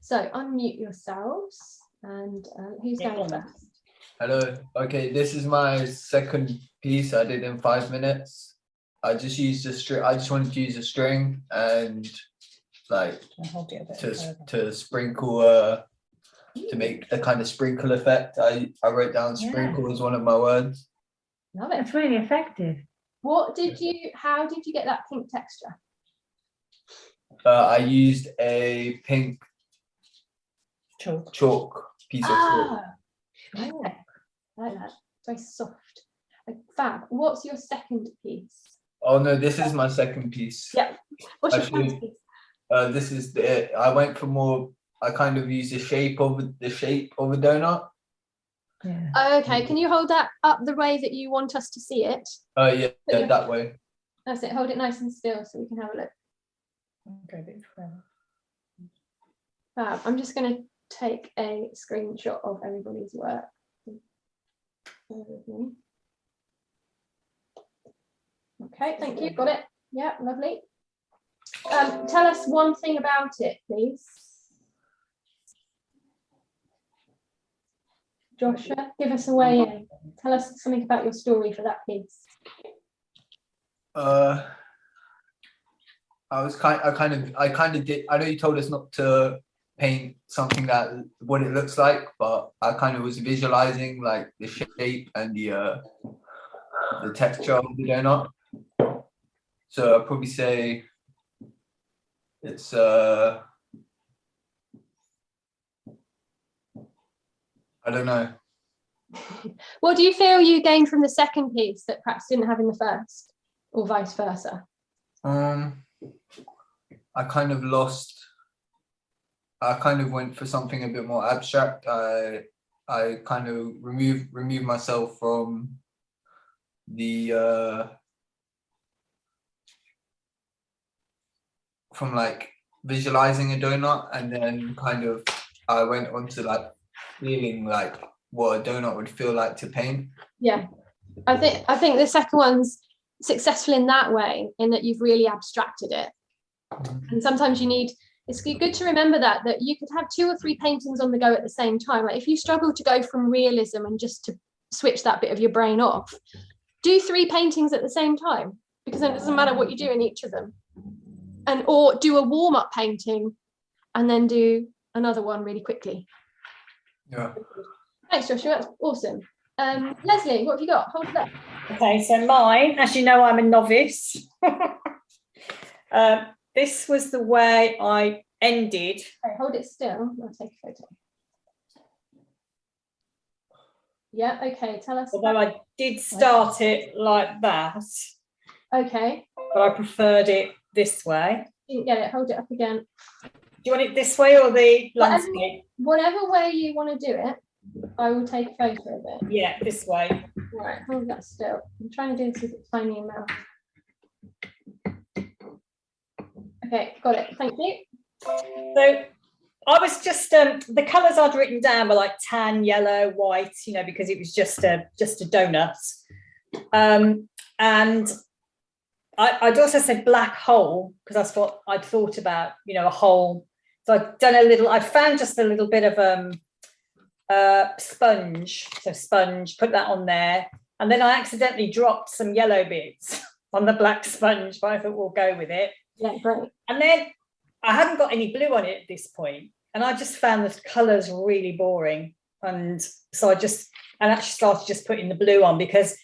So unmute yourselves, and who's going first? Hello. Okay, this is my second piece I did in 5 minutes. I just used a string. I just wanted to use a string and like to sprinkle to make a kind of sprinkle effect. I wrote down sprinkle as one of my words. Love it. It's really effective. How did you get that pink texture? I used a pink chalk piece of chalk. I like that. Very soft. Fab. What's your second piece? Oh no, this is my second piece. Yeah. What's your first piece? This is I went for more. I kind of used the shape of a donut. Yeah. Okay. Can you hold that up the way that you want us to see it? Yeah, that way. That's it. Hold it nice and still so we can have a look. Okay, Fab. I'm just going to take a screenshot of everybody's work. Okay, thank you. Got it. Yeah, lovely. Tell us one thing about it, please. Joshua, give us a way in. Tell us something about your story for that piece. I kind of did. I know you told us not to paint something that what it looks like, but I kind of was visualizing like the shape and the texture of the donut. So I'd probably say it's I don't know. What do you feel you gained from the second piece that perhaps didn't have in the first, or vice versa? I kind of went for something a bit more abstract. I kind of removed myself from the from like visualizing a donut, and then kind of I went on to like feeling like what a donut would feel like to paint. Yeah, I think the second one's successful in that way, in that you've really abstracted it. And sometimes it's good to remember that you could have 2 or 3 paintings on the go at the same time. Like if you struggle to go from realism and just to switch that bit of your brain off, do 3 paintings at the same time, because then it doesn't matter what you do in each of them. Or do a warm-up painting and then do another one really quickly. Yeah. Thanks, Joshua. That's awesome. Leslie, what have you got? Hold it up. Okay, so mine, as you know, I'm a novice. This was the way I ended. Okay, hold it still. I'll take a photo. Yeah, okay, tell us. Although I did start it like that. Okay. But I preferred it this way. Didn't get it. Hold it up again. Do you want it this way or the landscape? Whatever way you want to do it, I will take a photo of it. Yeah, this way. Right, hold that still. I'm trying to do this with a tiny amount. Okay, got it. Thank you. So I was just the colours I'd written down were like tan, yellow, white, because it was just a donut. And I'd also said black hole, because that's what I'd thought about, a hole So I found just a little bit of sponge. So sponge, put that on there. And then I accidentally dropped some yellow bits on the black sponge, but I thought we'll go with it. Yeah, great. And then I hadn't got any blue on it at this point, and I just found the colours really boring. And so I actually started just putting the blue on, because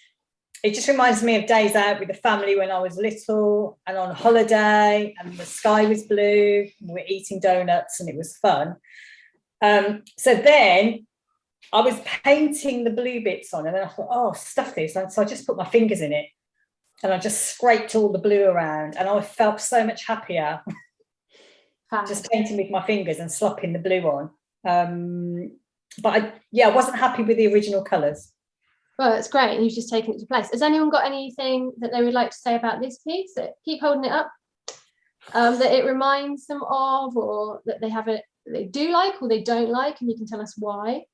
it just reminds me of days out with the family when I was little and on holiday, and the sky was blue, we were eating donuts, and it was fun. So then I was painting the blue bits on, and then I thought, oh, stuff this. And so I just put my fingers in it, and I just scraped all the blue around, and I felt so much happier just painting with my fingers and slopping the blue on. But I wasn't happy with the original colours. Well, it's great, and you've just taken it to place. Has anyone got anything that they would like to say about this piece? Keep holding it up. That it reminds them of, or that they have it, they do like, or they don't like, and you can tell us why.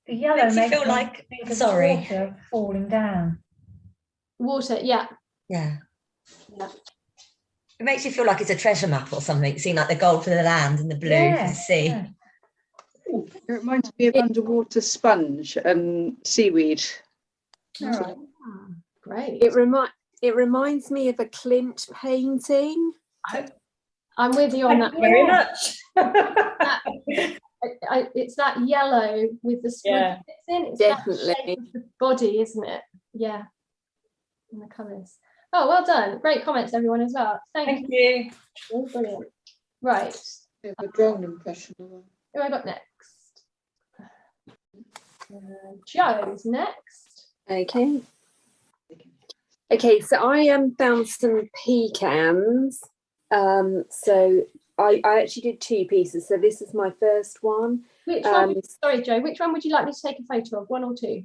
The yellow makes you feel like, sorry, water falling down. Water, yeah. Yeah. It makes you feel like it's a treasure map or something, seeing like the gold for the land and the blue for the sea. Yeah. It reminds me of underwater sponge and seaweed. All right. Great. It reminds me of a Clint painting. I'm with you on that. Very much. It's that yellow with the squid bits in. It's definitely that shape of the body, isn't it? Yeah. And the colours. Oh, well done. Great comments, everyone, as well. Thank you. Oh, brilliant. Right. A drone impression. Who have I got next? Joe's next. Okay. Okay, so I found some pecans. So I actually did two pieces. So this is my first one. Which one? Sorry, Joe. Which one would you like me to take a photo of? One or two?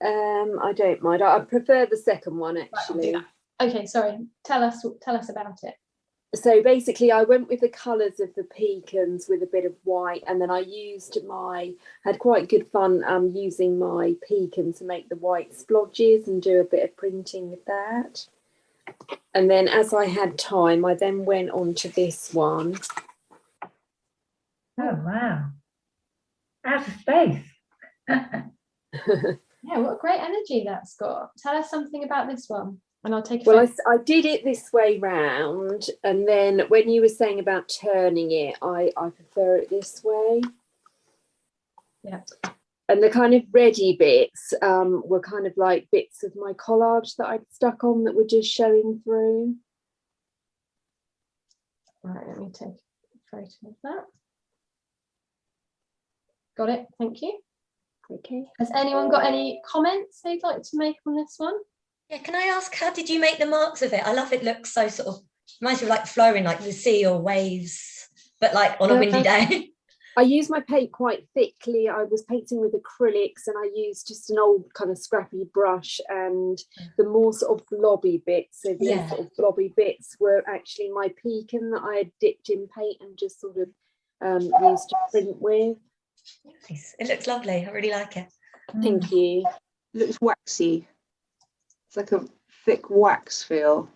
I don't mind. I prefer the second one, actually. Right, okay, sorry. Tell us about it. So basically, I went with the colours of the pecans with a bit of white, and then I had quite good fun using my pecan to make the white splodges and do a bit of printing with that. And then as I had time, I then went on to this one. Oh, wow. Out of space. Yeah, what great energy that's got. Tell us something about this one, and I'll take it. Well, I did it this way round, and then when you were saying about turning it, I prefer it this way. Yeah. And the kind of ready bits were kind of like bits of my collage that I'd stuck on that were just showing through. Right, let me take a photo of that. Got it, thank you. Okay. Has anyone got any comments they'd like to make on this one? Yeah, can I ask, how did you make the marks of it? I love it, looks so sort of, reminds me of like flowing like the sea or waves, but like on a windy day. I used my paint quite thickly. I was painting with acrylics, and I used just an old kind of scrappy brush, and the more sort of blobby bits, so the sort of blobby bits were actually my pecan that I had dipped in paint and just sort of used to print with. Nice. It looks lovely. I really like it. Thank you. It looks waxy. It's like a thick wax feel.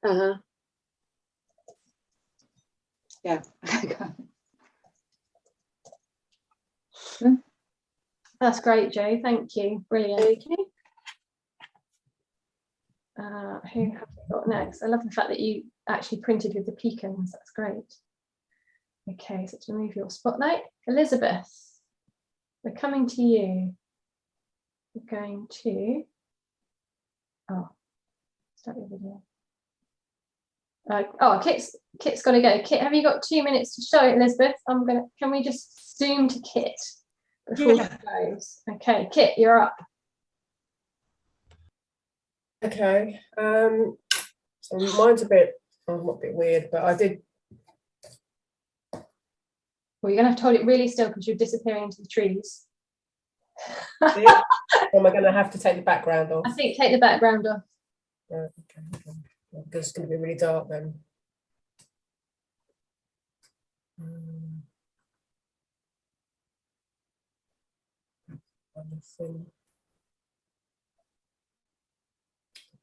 Uh-huh. Yeah. That's great, Joe. Thank you. Brilliant. Okay. Who have we got next? I love the fact that you actually printed with the pecans. That's great. Okay, so to remove your spotlight, Elizabeth, we're coming to you. We're going to. Oh, start your video. Kit's got to go. Kit, have you got 2 minutes to show it, Elizabeth? Can we just zoom to Kit before it goes? Okay, Kit, you're up. Okay. So mine's a bit weird, but I did. Well, you're going to have to hold it really still because you're disappearing into the trees. Or am I going to have to take the background off? I think take the background off. Right, okay. It's going to be really dark then.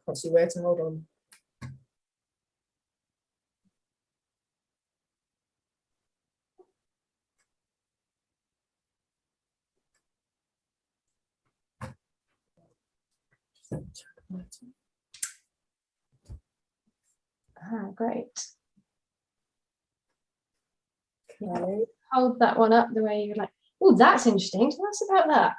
Can't see where to, hold on. Great. Okay. Hold that one up the way you're like, oh, that's interesting. Tell us about that.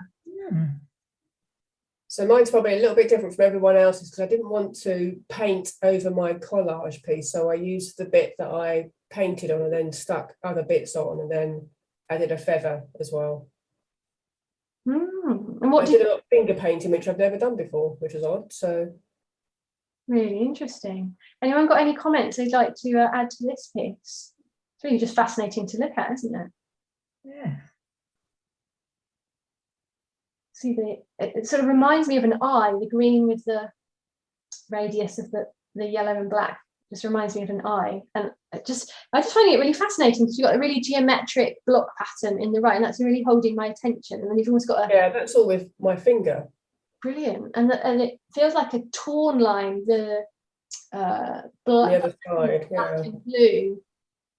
So mine's probably a little bit different from everyone else's because I didn't want to paint over my collage piece. So I used the bit that I painted on and then stuck other bits on and then added a feather as well. And what I did a lot of finger painting, which I've never done before, which is odd. So really interesting. Anyone got any comments they'd like to add to this piece? It's really just fascinating to look at, isn't it? Yeah. See, it sort of reminds me of an eye, the green with the radius of the yellow and black just reminds me of an eye. And I just find it really fascinating because you've got a really geometric block pattern in the right, and that's really holding my attention. And then you've almost got a... Yeah, that's all with my finger. Brilliant. And it feels like a torn line, the black, the other side, yeah. And blue.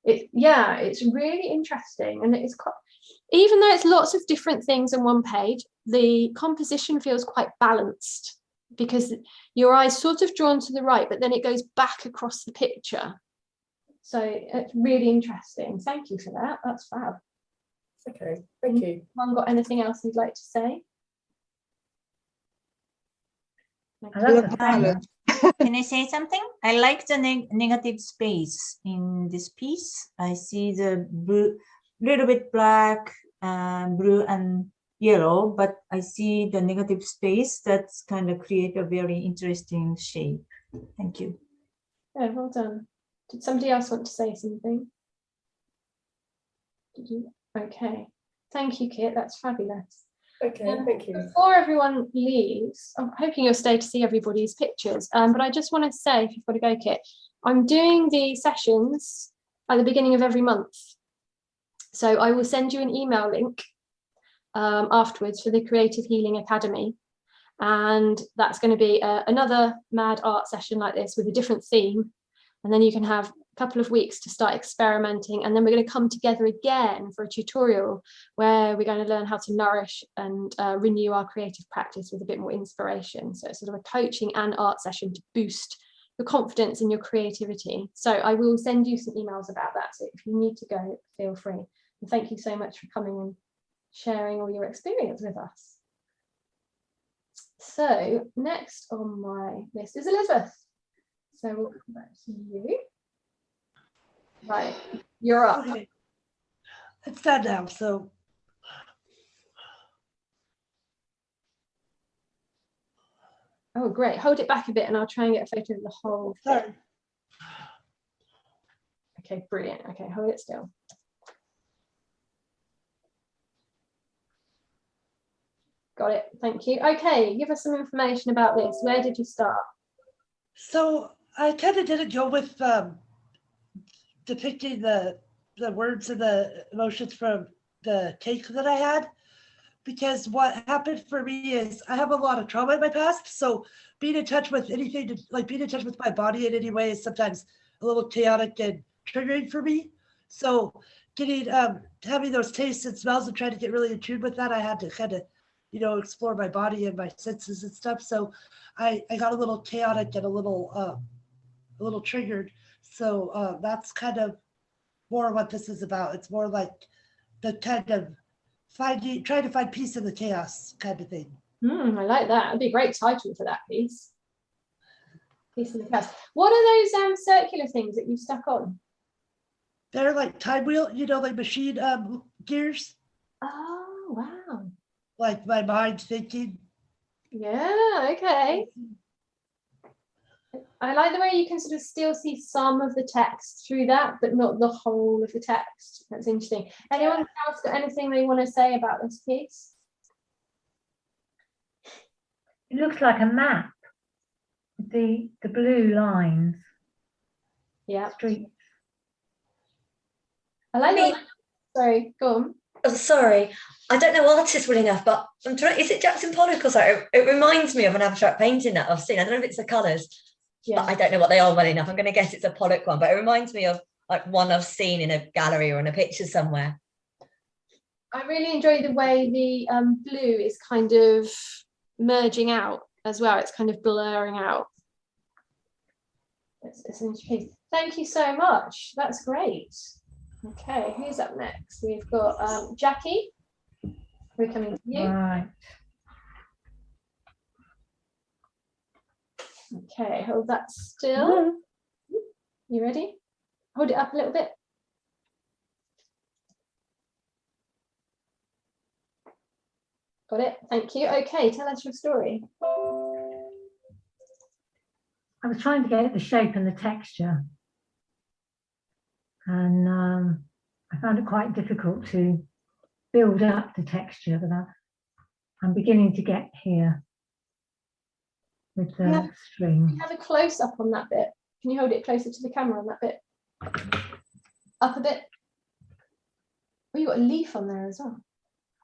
It's really interesting. And it's quite, even though it's lots of different things on one page, the composition feels quite balanced because your eye's sort of drawn to the right, but then it goes back across the picture. So it's really interesting. Thank you for that. That's fab. Okay, thank you. Anyone got anything else you'd like to say? Can I say something? I like the negative space in this piece. I see the blue, little bit black, blue and yellow, but I see the negative space that's kind of create a very interesting shape. Thank you. Yeah, well done. Did somebody else want to say something? Did you? Okay. Thank you, Kit. That's fabulous. Okay, thank you. Before everyone leaves, I'm hoping you'll stay to see everybody's pictures. But I just want to say, if you've got to go, Kit, I'm doing the sessions at the beginning of every month. So I will send you an email link afterwards for the Creative Healing Academy. And that's going to be another mad art session like this with a different theme. And then you can have a couple of weeks to start experimenting. And then we're going to come together again for a tutorial where we're going to learn how to nourish and renew our creative practice with a bit more inspiration. So it's sort of a coaching and art session to boost your confidence in your creativity. So I will send you some emails about that. So if you need to go, feel free. And thank you so much for coming and sharing all your experience with us. So next on my list is Elizabeth. So we'll come back to you. Right, you're up. Okay. It's done now, so. Oh, great. Hold it back a bit and I'll try and get a photo of the whole thing. Sorry. Okay, brilliant. Okay, hold it still. Got it. Thank you. Okay, give us some information about this. Where did you start? So I kind of didn't go with depicting the words and the emotions from the cake that I had, because what happened for me is I have a lot of trauma in my past. So being in touch with anything, like being in touch with my body in any way is sometimes a little chaotic and triggering for me. So getting, having those tastes and smells and trying to get really in tune with that, I had to kind of, explore my body and my senses and stuff. So I got a little chaotic and a little triggered. So that's kind of more what this is about. It's more like the kind of trying to find peace in the chaos kind of thing. I like that. It'd be a great title for that piece. Peace in the chaos. What are those circular things that you stuck on? They're like time wheel, like machine gears. Oh, wow. Like my mind thinking. Yeah, okay. I like the way you can sort of still see some of the text through that, but not the whole of the text. That's interesting. Anyone else got anything they want to say about this piece? It looks like a map. The blue lines. Yeah. Streets. I like the... Sorry, go on. Oh, sorry, I don't know artists well enough, but I'm trying. Is it Jackson Pollock or something? It reminds me of an abstract painting that I've seen. I don't know if it's the colours, but I don't know what they are well enough. I'm going to guess it's a Pollock one, but it reminds me of like one I've seen in a gallery or in a picture somewhere. I really enjoy the way the blue is kind of merging out as well. It's kind of blurring out. It's an interesting piece. Thank you so much. That's great. Okay, who's up next? We've got Jackie. We're coming to you. Right. Okay, hold that still. You ready? Hold it up a little bit. Got it. Thank you. Okay, tell us your story. I was trying to get the shape and the texture, and I found it quite difficult to build up the texture, but I'm beginning to get here with the string. Can you have a close up on that bit? Can you hold it closer to the camera on that bit? Up a bit. Oh, you got a leaf on there as well.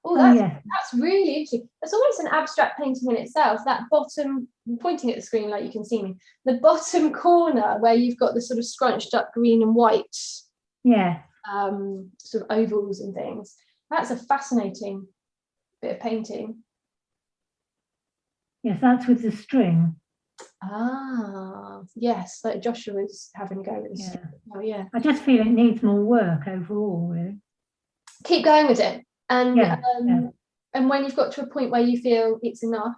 Oh, that's really interesting. That's almost an abstract painting in itself. That bottom, I'm pointing at the screen like you can see me, the bottom corner where you've got the sort of scrunched up green and white, sort of ovals and things. That's a fascinating bit of painting. Yes, that's with the string. Ah, yes, like Joshua was having a go with the string. Oh, yeah. I just feel it needs more work overall, really. Keep going with it. And and when you've got to a point where you feel it's enough,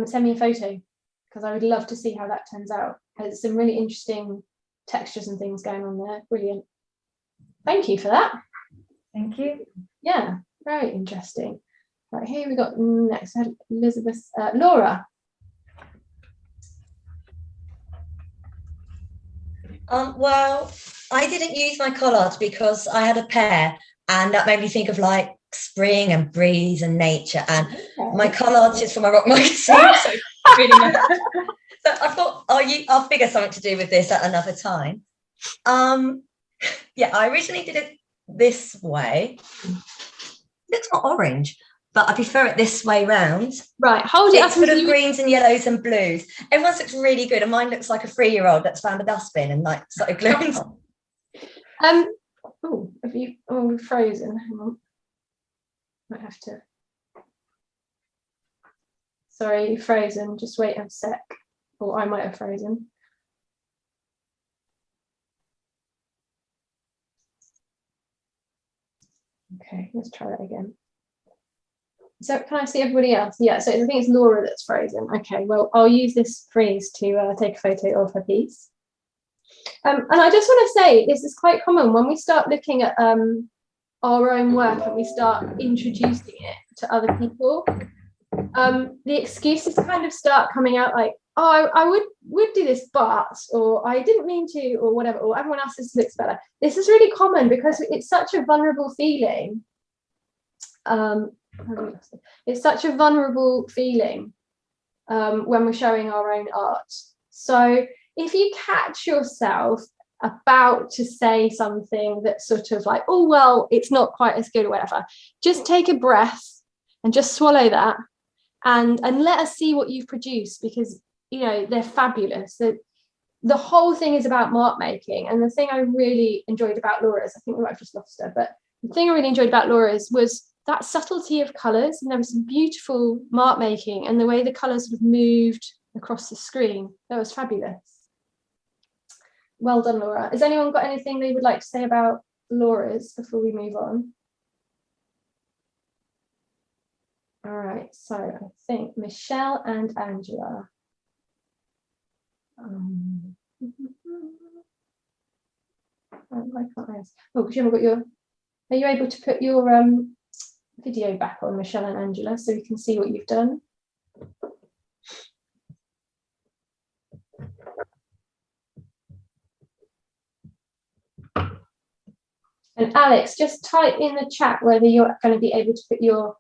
send me a photo, because I would love to see how that turns out. There's some really interesting textures and things going on there. Brilliant. Thank you for that. Thank you. Yeah, very interesting. Right, here we got next Elizabeth, Laura. Well, I didn't use my collage because I had a pair, and that made me think of like spring and breeze and nature. And my collage is from a rock magazine, so really nice. So I thought, I'll figure something to do with this at another time. Yeah, I originally did it this way. Looks not orange, but I prefer it this way round. Right, hold it up. It's full of greens and yellows and blues. Everyone's looks really good, and mine looks like a 3-year-old that's found a dustbin and like started gluing. Oh, have you? Oh, we're frozen. Hang on. Might have to. Sorry, you're frozen. Just wait a sec. Or I might have frozen. Okay, let's try that again. So can I see everybody else? Yeah, so I think it's Laura that's frozen. Okay, well, I'll use this freeze to take a photo of her piece. And I just want to say, this is quite common when we start looking at our own work and we start introducing it to other people. The excuses kind of start coming out like, oh, I would do this, but, or I didn't mean to, or whatever, or everyone else's looks better. This is really common because it's such a vulnerable feeling. It's such a vulnerable feeling when we're showing our own art. So if you catch yourself about to say something that's sort of like, oh, well, it's not quite as good or whatever, just take a breath and just swallow that and let us see what you've produced, because, you know, they're fabulous. The whole thing is about mark making. And the thing I really enjoyed about Laura's, I think we might have just lost her, but the thing I really enjoyed about Laura's was that subtlety of colours, and there was some beautiful mark making and the way the colours sort of moved across the screen. That was fabulous. Well done, Laura. Has anyone got anything they would like to say about Laura's before we move on? All right, so I think Michelle and Angela. Why can't I ask? Oh, because you haven't got your. Are you able to put your video back on, Michelle and Angela, so we can see what you've done? And Alex, just type in the chat whether you're going to be able to put your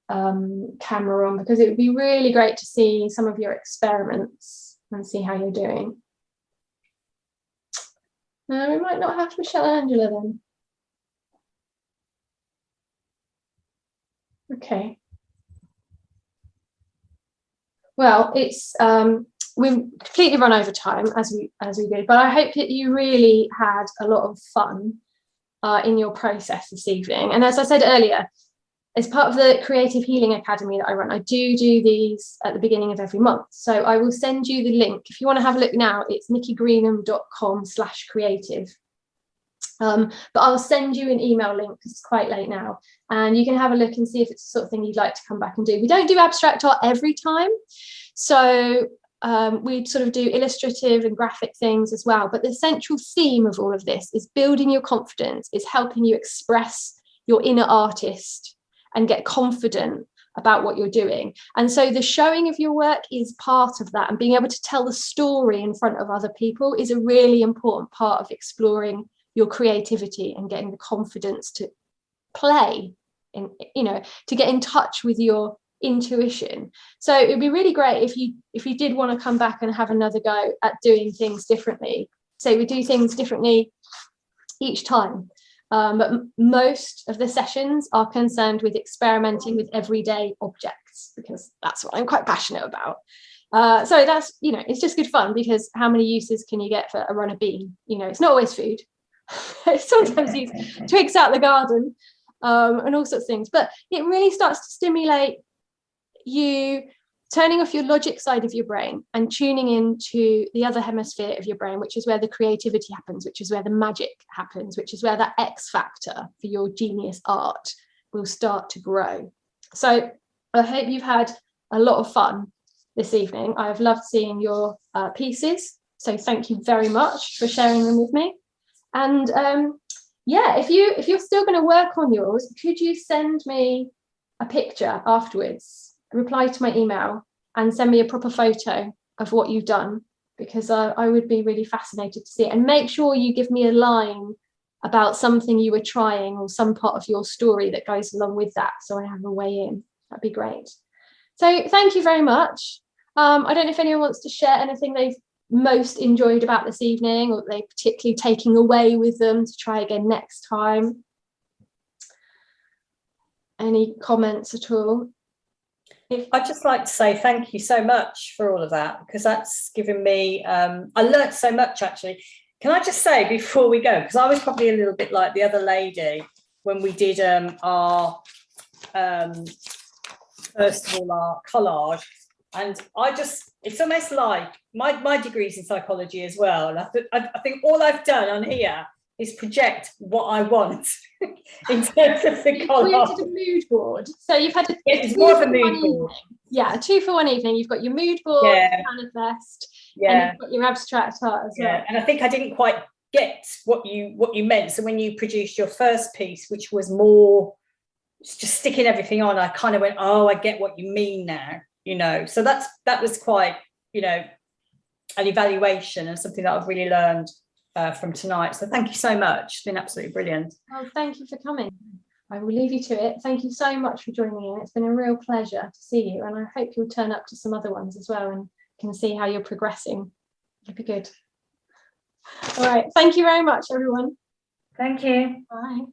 camera on, because it would be really great to see some of your experiments and see how you're doing. We might not have Michelle and Angela then. Okay. Well, it's we've completely run over time as we did, but I hope that you really had a lot of fun in your process this evening. And as I said earlier, as part of the Creative Healing Academy that I run, I do these at the beginning of every month. So I will send you the link. If you want to have a look now, it's nickigreenham.com/creative. But I'll send you an email link because it's quite late now, and you can have a look and see if it's the sort of thing you'd like to come back and do. We don't do abstract art every time, so we sort of do illustrative and graphic things as well. But the central theme of all of this is building your confidence, is helping you express your inner artist and get confident about what you're doing. And so the showing of your work is part of that, and being able to tell the story in front of other people is a really important part of exploring your creativity and getting the confidence to play, in, you know, to get in touch with your intuition. So it'd be really great if you did want to come back and have another go at doing things differently. So we do things differently each time. But most of the sessions are concerned with experimenting with everyday objects, because that's what I'm quite passionate about. So that's, you know, it's just good fun, because how many uses can you get for a runner bean? You know, it's not always food. Sometimes use twigs out the garden, and all sorts of things. But it really starts to stimulate you turning off your logic side of your brain and tuning into the other hemisphere of your brain, which is where the creativity happens, which is where the magic happens, which is where that X factor for your genius art will start to grow. So I hope you've had a lot of fun this evening. I've loved seeing your pieces. So thank you very much for sharing them with me. And yeah, if you're still going to work on yours, could you send me a picture afterwards? Reply to my email and send me a proper photo of what you've done, because I would be really fascinated to see it. And make sure you give me a line about something you were trying or some part of your story that goes along with that, so I have a way in. That'd be great. So thank you very much. I don't know if anyone wants to share anything they've most enjoyed about this evening, or they're particularly taking away with them to try again next time. Any comments at all? I'd just like to say thank you so much for all of that, because that's given me, I learnt so much actually. Can I just say before we go, because I was probably a little bit like the other lady when we did our, first of all, our collage, and it's almost like my degree's in psychology as well. And I think all I've done on here is project what I want in terms of the collage. You created a mood board. So you've had it's more of a mood board. Yeah, a 2-for-1 evening. You've got your mood board, yeah. manifest, yeah. and you've got your abstract art as well. And I think I didn't quite get what you meant. So when you produced your first piece, which was more just sticking everything on, I kind of went, oh, I get what you mean now, you know. So that was quite, you know, an evaluation and something that I've really learned from tonight. So thank you so much. It's been absolutely brilliant. Oh, thank you for coming. I will leave you to it. Thank you so much for joining in. It's been a real pleasure to see you, and I hope you'll turn up to some other ones as well and can see how you're progressing. It'll be good. All right. Thank you very much, everyone. Thank you. Bye.